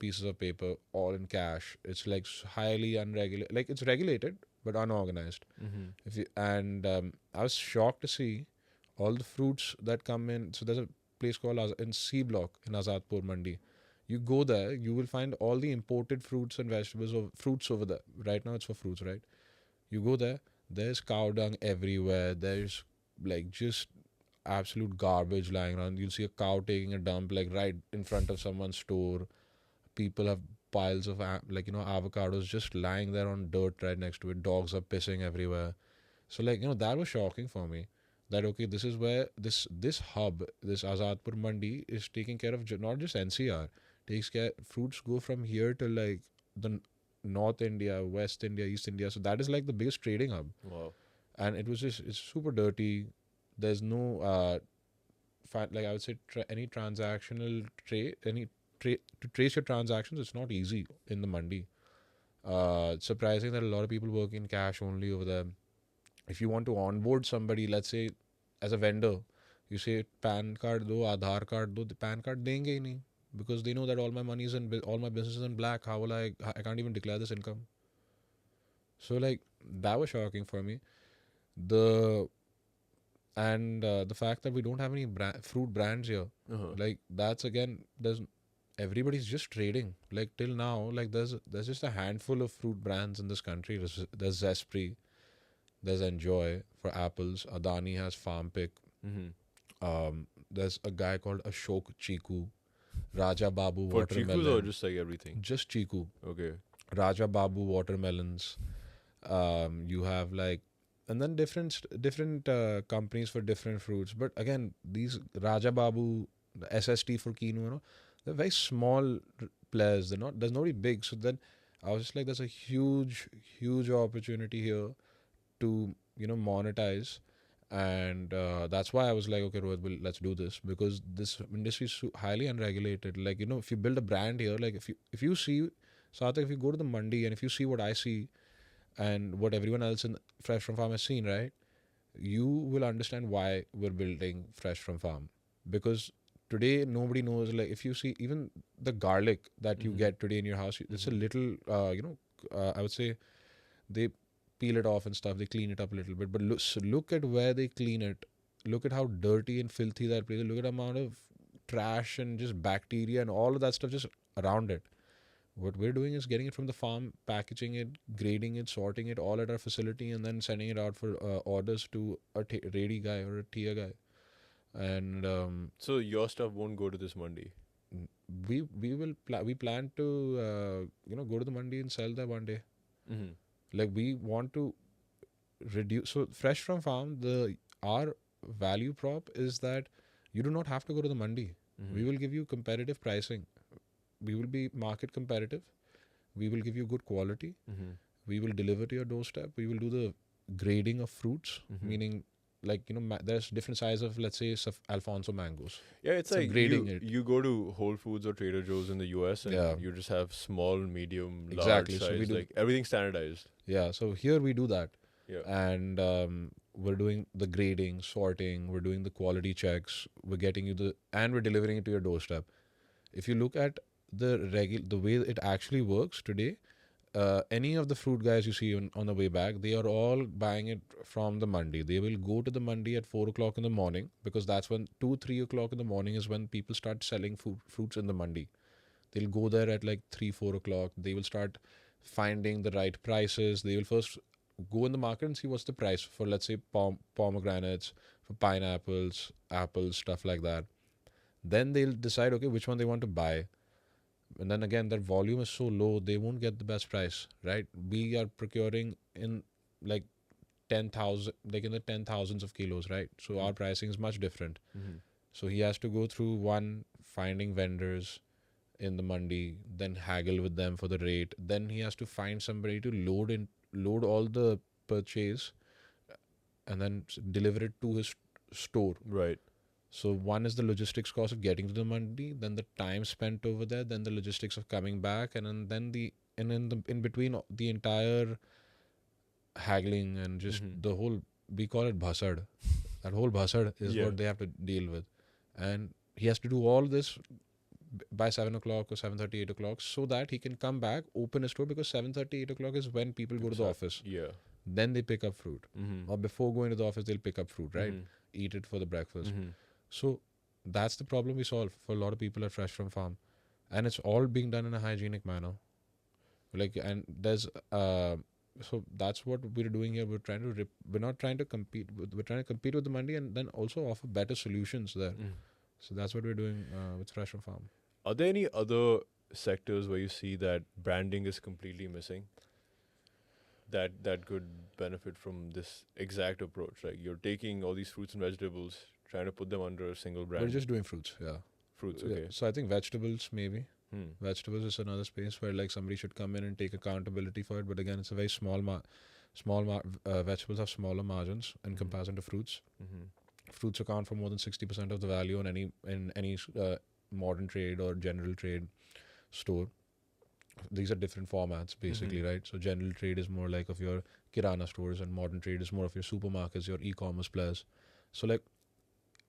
pieces of paper, all in cash. It's like highly unregulated. Like it's regulated, but unorganized. Mm-hmm. I was shocked to see all the fruits that come in. So there's a place called in C Block in Azadpur Mandi. You go there, you will find all the imported fruits and vegetables or fruits over there. Right now, it's for fruits, right? You go there, there's cow dung everywhere. There's like just absolute garbage lying around. You'll see a cow taking a dump like right in front of someone's store. People have piles of avocados just lying there on dirt right next to it. Dogs are pissing everywhere. So that was shocking for me. That okay, this is where this hub, this Azadpur Mandi, is taking care of not just NCR. Takes care fruits go from here to like the North India, West India, East India. So that is like the biggest trading hub, Wow. and it's super dirty. There's no like I would say any transactional trade, to trace your transactions. It's not easy in the mandi. It's surprising that a lot of people work in cash only over there. If you want to onboard somebody, let's say as a vendor, you say PAN card do, Aadhaar card do, the PAN card denge hi nahi, because they know that all my money is all my business is in black. How will I can't even declare this income. So like that was shocking for me. The and the fact that we don't have any fruit brands here, Uh-huh. like that's again, there's everybody's just trading. Like till now, like there's just a handful of fruit brands in this country. There's Zespri, there's Enjoy for apples. Adani has Farm Pick. Mm-hmm. There's a guy called Ashok Chiku, Raja Babu For chikus or watermelon, just like everything? just Chiku, Okay. Raja Babu watermelons. You have like, and then different companies for different fruits. But again, these Raja Babu, the SST for quinoa, they're very small players. They're not. There's nobody big. So then I was just like, there's a huge opportunity here to monetize. And that's why I was like, okay, Rohit, let's do this, because this industry is highly unregulated. Like if you build a brand here, like if you see, Sathak, if you go to the mandi and if you see what I see, and what everyone else in Fresh from Farm has seen, right? You will understand why we're building Fresh from Farm, because today nobody knows. Like if you see even the garlic that you get today in your house, it's a little, I would say they peel it off and stuff. They clean it up a little bit, but look at where they clean it. Look at how dirty and filthy that place is. Look at the amount of trash and just bacteria and all of that stuff just around it. What we're doing is getting it from the farm, packaging it, grading it, sorting it all at our facility, and then sending it out for orders to a ready guy or a tier guy. And So your stuff won't go to this mandi. we plan to go to the mandi and sell there one day. Mm-hmm. Like we want to reduce. So Fresh from Farm, our value prop is that you do not have to go to the mandi. We will give you competitive pricing. We will be market competitive. We will give you good quality. We will deliver to your doorstep. We will do the grading of fruits, meaning like there's different size of, let's say, Alfonso mangoes. Yeah, it's So like grading it. you go to Whole Foods or Trader Joe's in the US and Yeah. you just have small, medium, large Exactly, so size, we do- like everything standardized. Yeah, so here we do that. Yeah. And we're doing the grading, sorting, we're doing the quality checks, we're getting you and we're delivering it to your doorstep. If you look at the way it actually works today, any of the fruit guys you see on the way back, they are all buying it from the mandi. They will go to the mandi at 4 o'clock in the morning, because that's when 2-3 o'clock in the morning is when people start selling fruits in the mandi. They'll go there at like 3-4 o'clock. They will start finding the right prices. They will first go in the market and see what's the price for, let's say, pomegranates, for pineapples, apples, stuff like that. Then they'll decide, okay, which one they want to buy. And then again, their volume is so low, they won't get the best price, right? We are procuring in like 10,000, like in the 10,000s of kilos, right? So our pricing is much different. So he has to go through finding vendors in the mandi, then haggle with them for the rate. Then he has to find somebody to load all the purchase, and then deliver it to his store. Right. So one is the logistics cost of getting to the mandi, then the time spent over there, then the logistics of coming back, and then in between the entire haggling and just the whole, we call it bhasad. That whole bhasad is Yeah. what they have to deal with, and he has to do all this by 7 o'clock or 7:30, 8 o'clock, so that he can come back, open a store, because 7:30, 8 o'clock is when people go to the office. Yeah. Then they pick up fruit, or before going to the office, they'll pick up fruit, right? Eat it for the breakfast. So that's the problem we solve for a lot of people at Fresh from Farm, and it's all being done in a hygienic manner. And there's so that's what we're doing here. We're not trying to compete. We're trying to compete with the mandi, and then also offer better solutions there. So that's what we're doing with Fresh from Farm. Are there any other sectors where you see that branding is completely missing? That could benefit from this exact approach. Like you're taking all these fruits and vegetables, trying to put them under a single brand. We're just doing fruits, yeah. Fruits, Yeah, okay. so I think vegetables maybe. Hmm. Vegetables is another space where like somebody should come in and take accountability for it. But again, it's a very vegetables have smaller margins in comparison to fruits. Fruits account for more than 60% of the value in any modern trade or general trade store. These are different formats basically, right? So general trade is more like of your kirana stores, and modern trade is more of your supermarkets, your e-commerce players. So like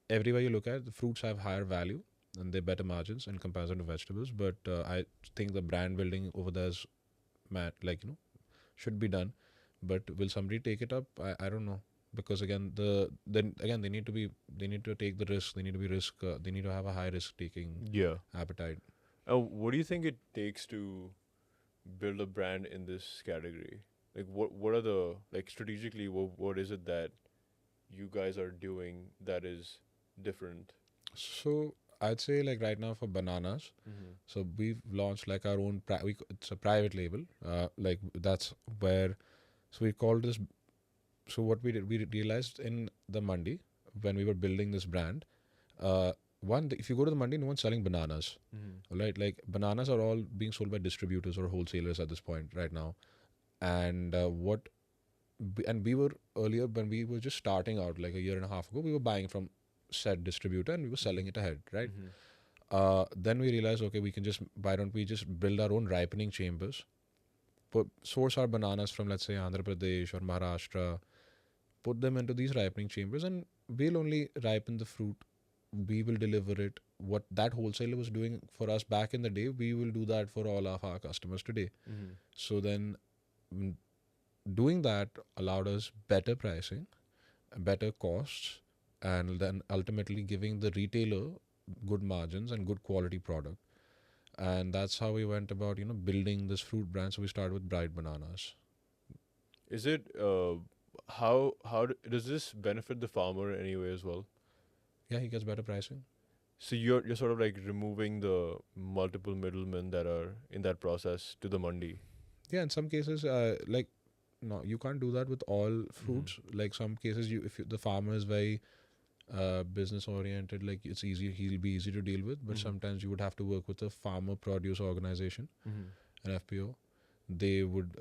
everywhere you look at, the fruits have higher value and they're better margins in comparison to vegetables. But I think the brand building over there is should be done. But will somebody take it up? I don't know, because again they need to take the risk. They need to be they need to have a high risk taking Yeah. appetite. What do you think it takes to build a brand in this category? Like what are the, like, strategically what is it that you guys are doing that is different? So I'd say like right now for bananas, so we've launched like our own. It's a private label. Like that's where. So we called this. So what we did, we realized in the mandi when we were building this brand. If you go to the mandi, no one's selling bananas. Right, like bananas are all being sold by distributors or wholesalers at this point right now, and we were earlier when we were just starting out like a year and a half ago, we were buying from said distributor and we were selling it ahead, right? Then we realized, okay, why don't we just build our own ripening chambers, source our bananas from, let's say, Andhra Pradesh or Maharashtra, put them into these ripening chambers, and we'll only ripen the fruit. We will deliver it. What that wholesaler was doing for us back in the day, we will do that for all of our customers today. Mm-hmm. So then, mm, doing that allowed us better pricing, better costs, and then ultimately giving the retailer good margins and good quality product. And that's how we went about, building this fruit brand. So we started with Bright Bananas. Is it does this benefit the farmer anyway as well? Yeah, he gets better pricing. So you're sort of like removing the multiple middlemen that are in that process to the mandi. Yeah, in some cases, like, no, you can't do that with all fruits. Like some cases, the farmer is very business oriented, like it's easy, he'll be easy to deal with. But sometimes you would have to work with a farmer produce organization, an FPO. They would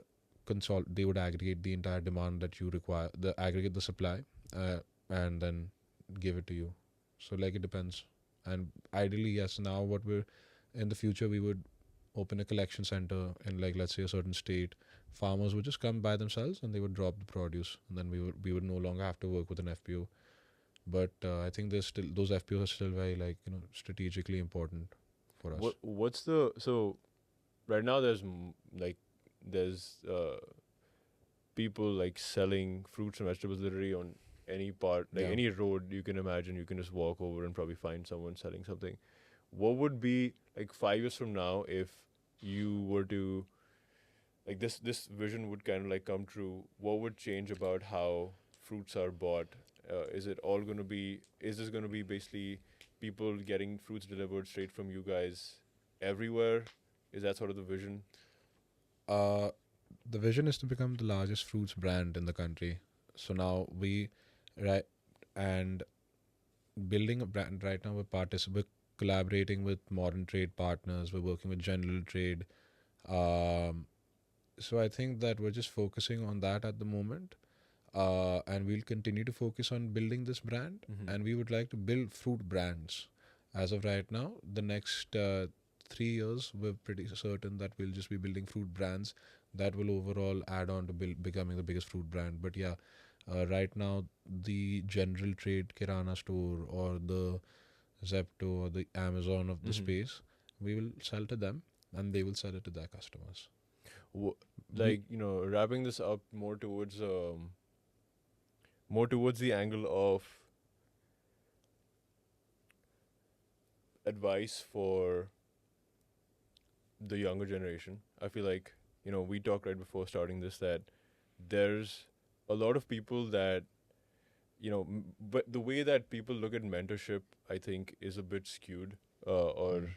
they would aggregate the entire demand that you require, aggregate the supply, and then give it to you. So like it depends. And ideally, yes, now what we're in the future, we would open a collection center in, like, let's say, a certain state. Farmers would just come by themselves and they would drop the produce, and then we would no longer have to work with an FPO. But I think there's still, those FPOs are still very, like, strategically important for us. What's the so right now there's people like selling fruits and vegetables literally on any part, like Yeah. any road you can imagine. You can just walk over and probably find someone selling something. What would be like 5 years from now if you were to like this vision would kind of like come true? What would change about how fruits are bought? Is it all going to be? Is this going to be basically people getting fruits delivered straight from you guys everywhere? Is that sort of the vision? Uh, the vision is to become the largest fruits brand in the country. So now right, and building a brand right now, we're collaborating with modern trade partners. We're working with general trade. Um, so I think that we're just focusing on that at the moment. And we'll continue to focus on building this brand. And we would like to build fruit brands. As of right now, the next 3 years, we're pretty certain that we'll just be building fruit brands that will overall add on to becoming the biggest fruit brand. But yeah, right now, the general trade kirana store or the Zepto or the Amazon of the space, we will sell to them and they will sell it to their customers. Like, wrapping this up more towards the angle of advice for the younger generation. I feel like, we talked right before starting this that there's a lot of people that, but the way that people look at mentorship, I think, is a bit skewed or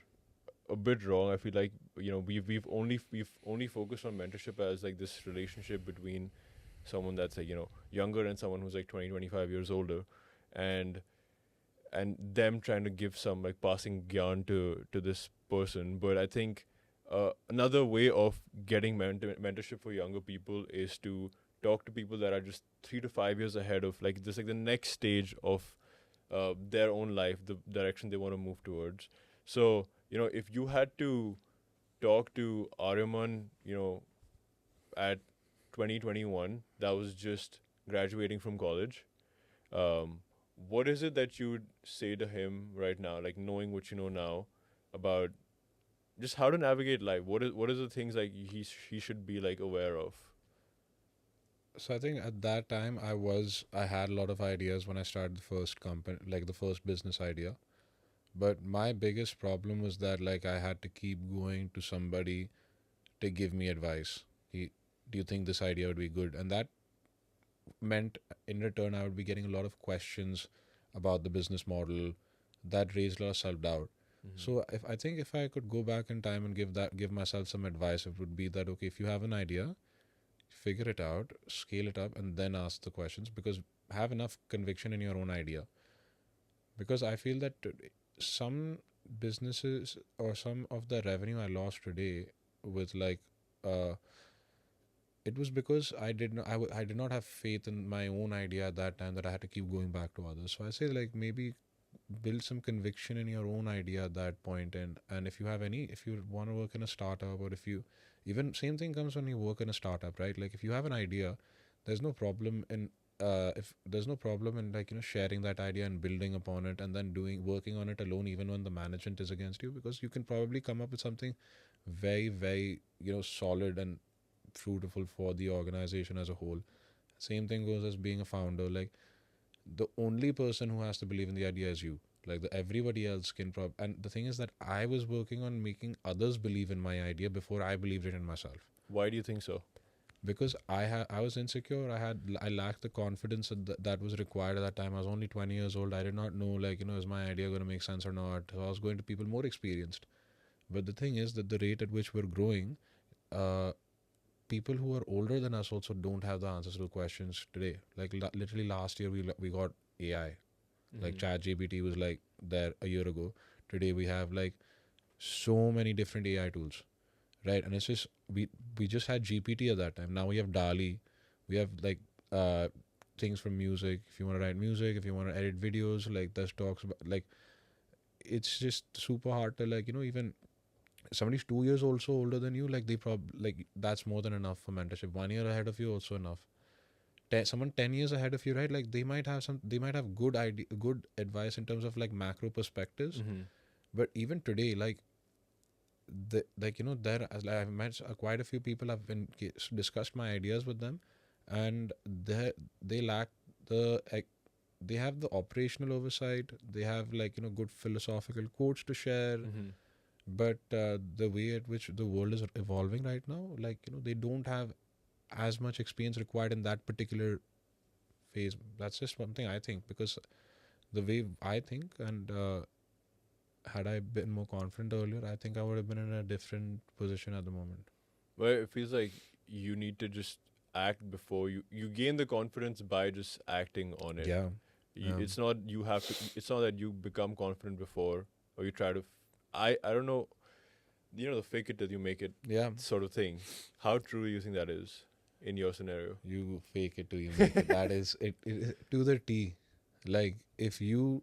a bit wrong. I feel like, we've only focused on mentorship as like this relationship between someone that's like, younger and someone who's like 20, 25 years older, and them trying to give some like passing gyan to this person. But I think another way of getting mentorship for younger people is to talk to people that are just 3 to 5 years ahead of like this, like the next stage of their own life, the direction they want to move towards. So, if you had to talk to Aryaman, at 2021, that was just graduating from college, what is it that you would say to him right now, like knowing what you know now about just how to navigate life? What is the things like he should be like aware of? So I think at that time I had a lot of ideas when I started the first company, like the first business idea. But my biggest problem was that, like, I had to keep going to somebody to give me advice. Do you think this idea would be good? And that meant in return I would be getting a lot of questions about the business model that raised a lot of self-doubt. So if I could go back in time and give myself some advice, it would be that, okay, if you have an idea, figure it out, scale it up, and then ask the questions, because have enough conviction in your own idea. Because I feel that some businesses or some of the revenue I lost today with, like, it was because I did not have faith in my own idea at that time, that I had to keep going back to others. So I say, like, maybe build some conviction in your own idea at that point. And if you want to work in a startup, or Even same thing comes when you work in a startup, right? Like if you have an idea, there's no problem in if there's no problem in like sharing that idea and building upon it and then doing working on it alone even when the management is against you, because you can probably come up with something very very solid and fruitful for the organization as a whole. Same thing goes as being a founder. Like the only person who has to believe in the idea is you. Like everybody else can and the thing is that I was working on making others believe in my idea before I believed it in myself. Why do you think so? Because I was insecure. I lacked the confidence that was required at that time. I was only 20 years old. I did not know, like, is my idea going to make sense or not. So I was going to people more experienced. But the thing is that the rate at which we're growing, uh, people who are older than us also don't have the answers to the questions today. Like literally last year we got AI. Like ChatGPT was like there a year ago. Today we have like so many different AI tools, right? And it's just we just had GPT at that time. Now we have DALI. We have like things for music. If you want to write music, if you want to edit videos, like this talks about like it's just super hard to like even somebody's 2 years also older than you, like they like that's more than enough for mentorship. 1 year ahead of you also enough. Someone 10 years ahead of you, right? Like they might have good idea, good advice in terms of like macro perspectives. But even today, like there I've met quite a few people. I've been discussed my ideas with them, and they lack the they have the operational oversight. They have like good philosophical quotes to share. But the way at which the world is evolving right now, like they don't have as much experience required in that particular phase. That's just one thing I think, because the way I think, and had I been more confident earlier, I think I would have been in a different position at the moment. But it feels like you need to just act before you gain the confidence by just acting on it. Yeah. It's not you have to. It's not that you become confident before or you try to. I don't know. The fake it till you make it. Yeah. Sort of thing. How true you think that is in your scenario? You fake it till you make it. That is it to the T. Like if you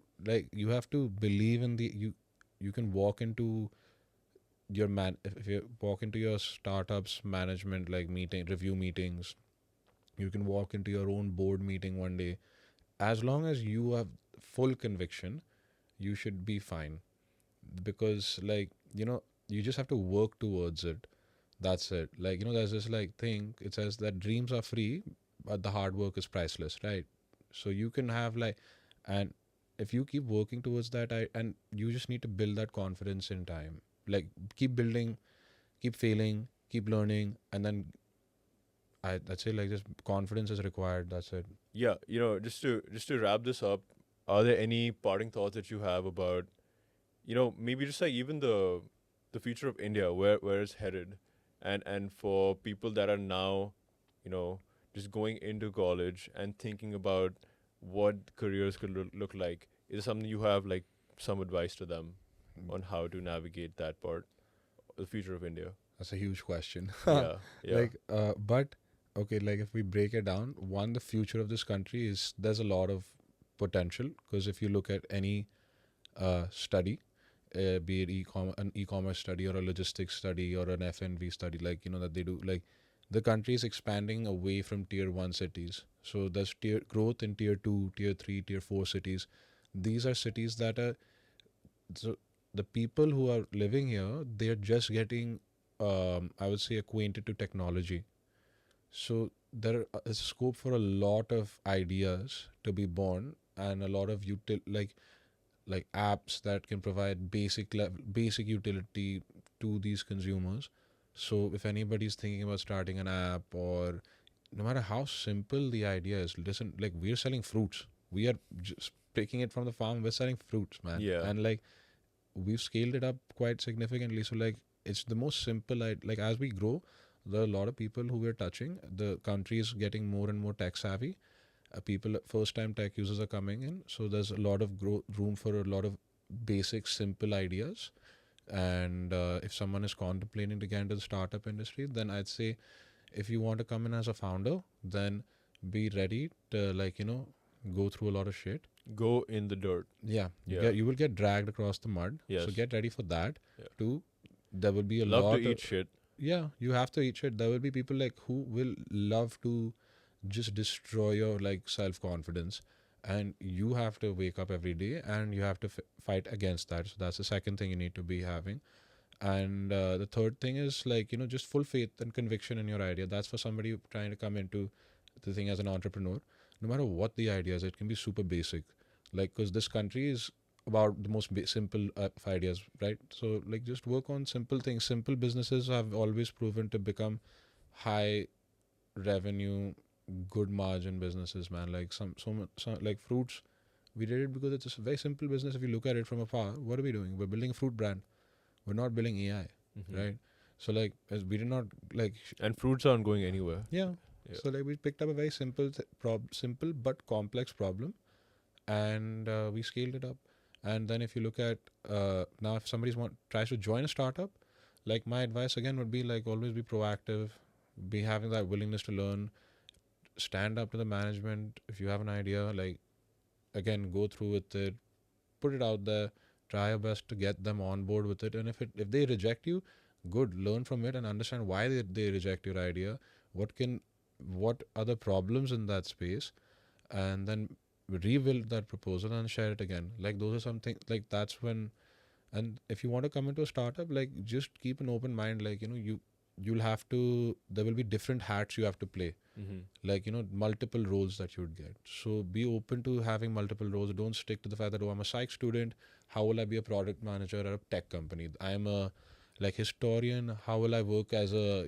you have to believe in you can walk into your if you walk into your startup's management like review meetings, you can walk into your own board meeting one day. As long as you have full conviction, you should be fine, because like you just have to work towards it. That's it. Like there's this like thing, it says that dreams are free but the hard work is priceless, right? So you can have and if you keep working towards that, and you just need to build that confidence in time. Like keep building, keep failing, keep learning, and then I'd say like just confidence is required. That's it. Yeah, just to wrap this up, are there any parting thoughts that you have about, maybe just like even the future of India, where it's headed, and for people that are now, just going into college and thinking about what careers could look like? Is there something you have like some advice to them on how to navigate that part, the future of India? That's a huge question. Yeah. Like, but okay, like if we break it down, one, the future of this country is there's a lot of potential, because if you look at any study, be it an e-commerce study or a logistics study or an F&B study, like that they do, like the country is expanding away from tier 1 cities. So there's growth in tier 2, tier 3, tier 4 cities. These are cities that are, so the people who are living here, they're just getting I would say acquainted to technology. So there is scope for a lot of ideas to be born, and a lot of like apps that can provide basic utility to these consumers. So if anybody's thinking about starting an app, or no matter how simple the idea is, listen, like we're selling fruits. We are just picking it from the farm. We're selling fruits, man. Yeah. And like we've scaled it up quite significantly. So like it's the most simple. Like as we grow, there are a lot of people who we're touching. The country is getting more and more tech savvy. People, first time tech users are coming in. So there's a lot of room for a lot of basic, simple ideas. And if someone is contemplating to get into the startup industry, then I'd say if you want to come in as a founder, then be ready to go through a lot of shit. Go in the dirt. Yeah. Yeah. You will get dragged across the mud. Yes. So get ready for that. Yeah. There will be a Love lot to eat shit. yeah, you have to eat shit. There will be people like who will love to just destroy your like self confidence, and you have to wake up every day and you have to fight against that. So that's the second thing you need to be having. And the third thing is like, just full faith and conviction in your idea. That's for somebody trying to come into the thing as an entrepreneur. No matter what the idea is, it can be super basic, like because this country is about the most simple of ideas, right? So like just work on simple things. Simple businesses have always proven to become high revenue, good margin businesses, man. Like some like fruits, we did it because it's a very simple business. If you look at it from afar, what are we doing? We're building a fruit brand. We're not building AI, right? So like as we did not like And fruits aren't going anywhere. yeah. Yeah. So like we picked up a very simple but complex problem, and we scaled it up. And then if you look at now, if somebody tries to join a startup, like my advice again would be like always be proactive, be having that willingness to learn, stand up to the management. If you have an idea, like again go through with it, put it out there, try your best to get them on board with it. And if they reject you, good, learn from it and understand why they reject your idea, what are the problems in that space, and then rebuild that proposal and share it again. Like those are something like that's when. And if you want to come into a startup, like just keep an open mind. Like you'll have to, there will be different hats you have to play, like multiple roles that you would get. So be open to having multiple roles. Don't stick to the fact that, oh, I'm a psych student, how will I be a product manager at a tech company? I'm a like historian, how will I work as a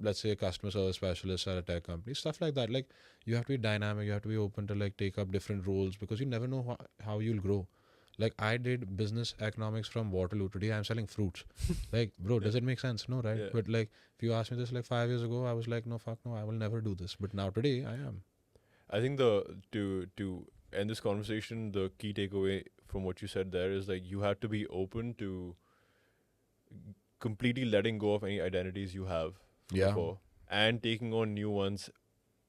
let's say a customer service specialist at a tech company? Stuff like that. Like you have to be dynamic, you have to be open to like take up different roles, because you never know how you'll grow. Like I did business economics from Waterloo. Today I'm selling fruits. Like, bro, does it make sense? No, right? Yeah. But like, if you asked me this like 5 years ago, I was like, no, fuck no, I will never do this. But now today, I am. I think to end this conversation, the key takeaway from what you said there is like you have to be open to completely letting go of any identities you have from Yeah. before and taking on new ones,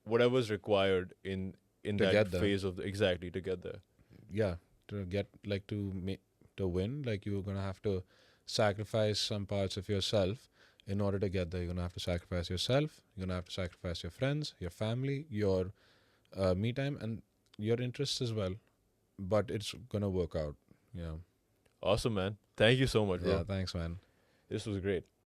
whatever's required in To that get there. phase of exactly to get there. Yeah, to get like to win, like you're gonna have to sacrifice some parts of yourself in order to get there. You're gonna have to sacrifice yourself. You're gonna have to sacrifice your friends, your family, your me time, and your interests as well. But it's gonna work out. Yeah. Awesome, man. Thank you so much, bro. Yeah. Thanks, man. This was great.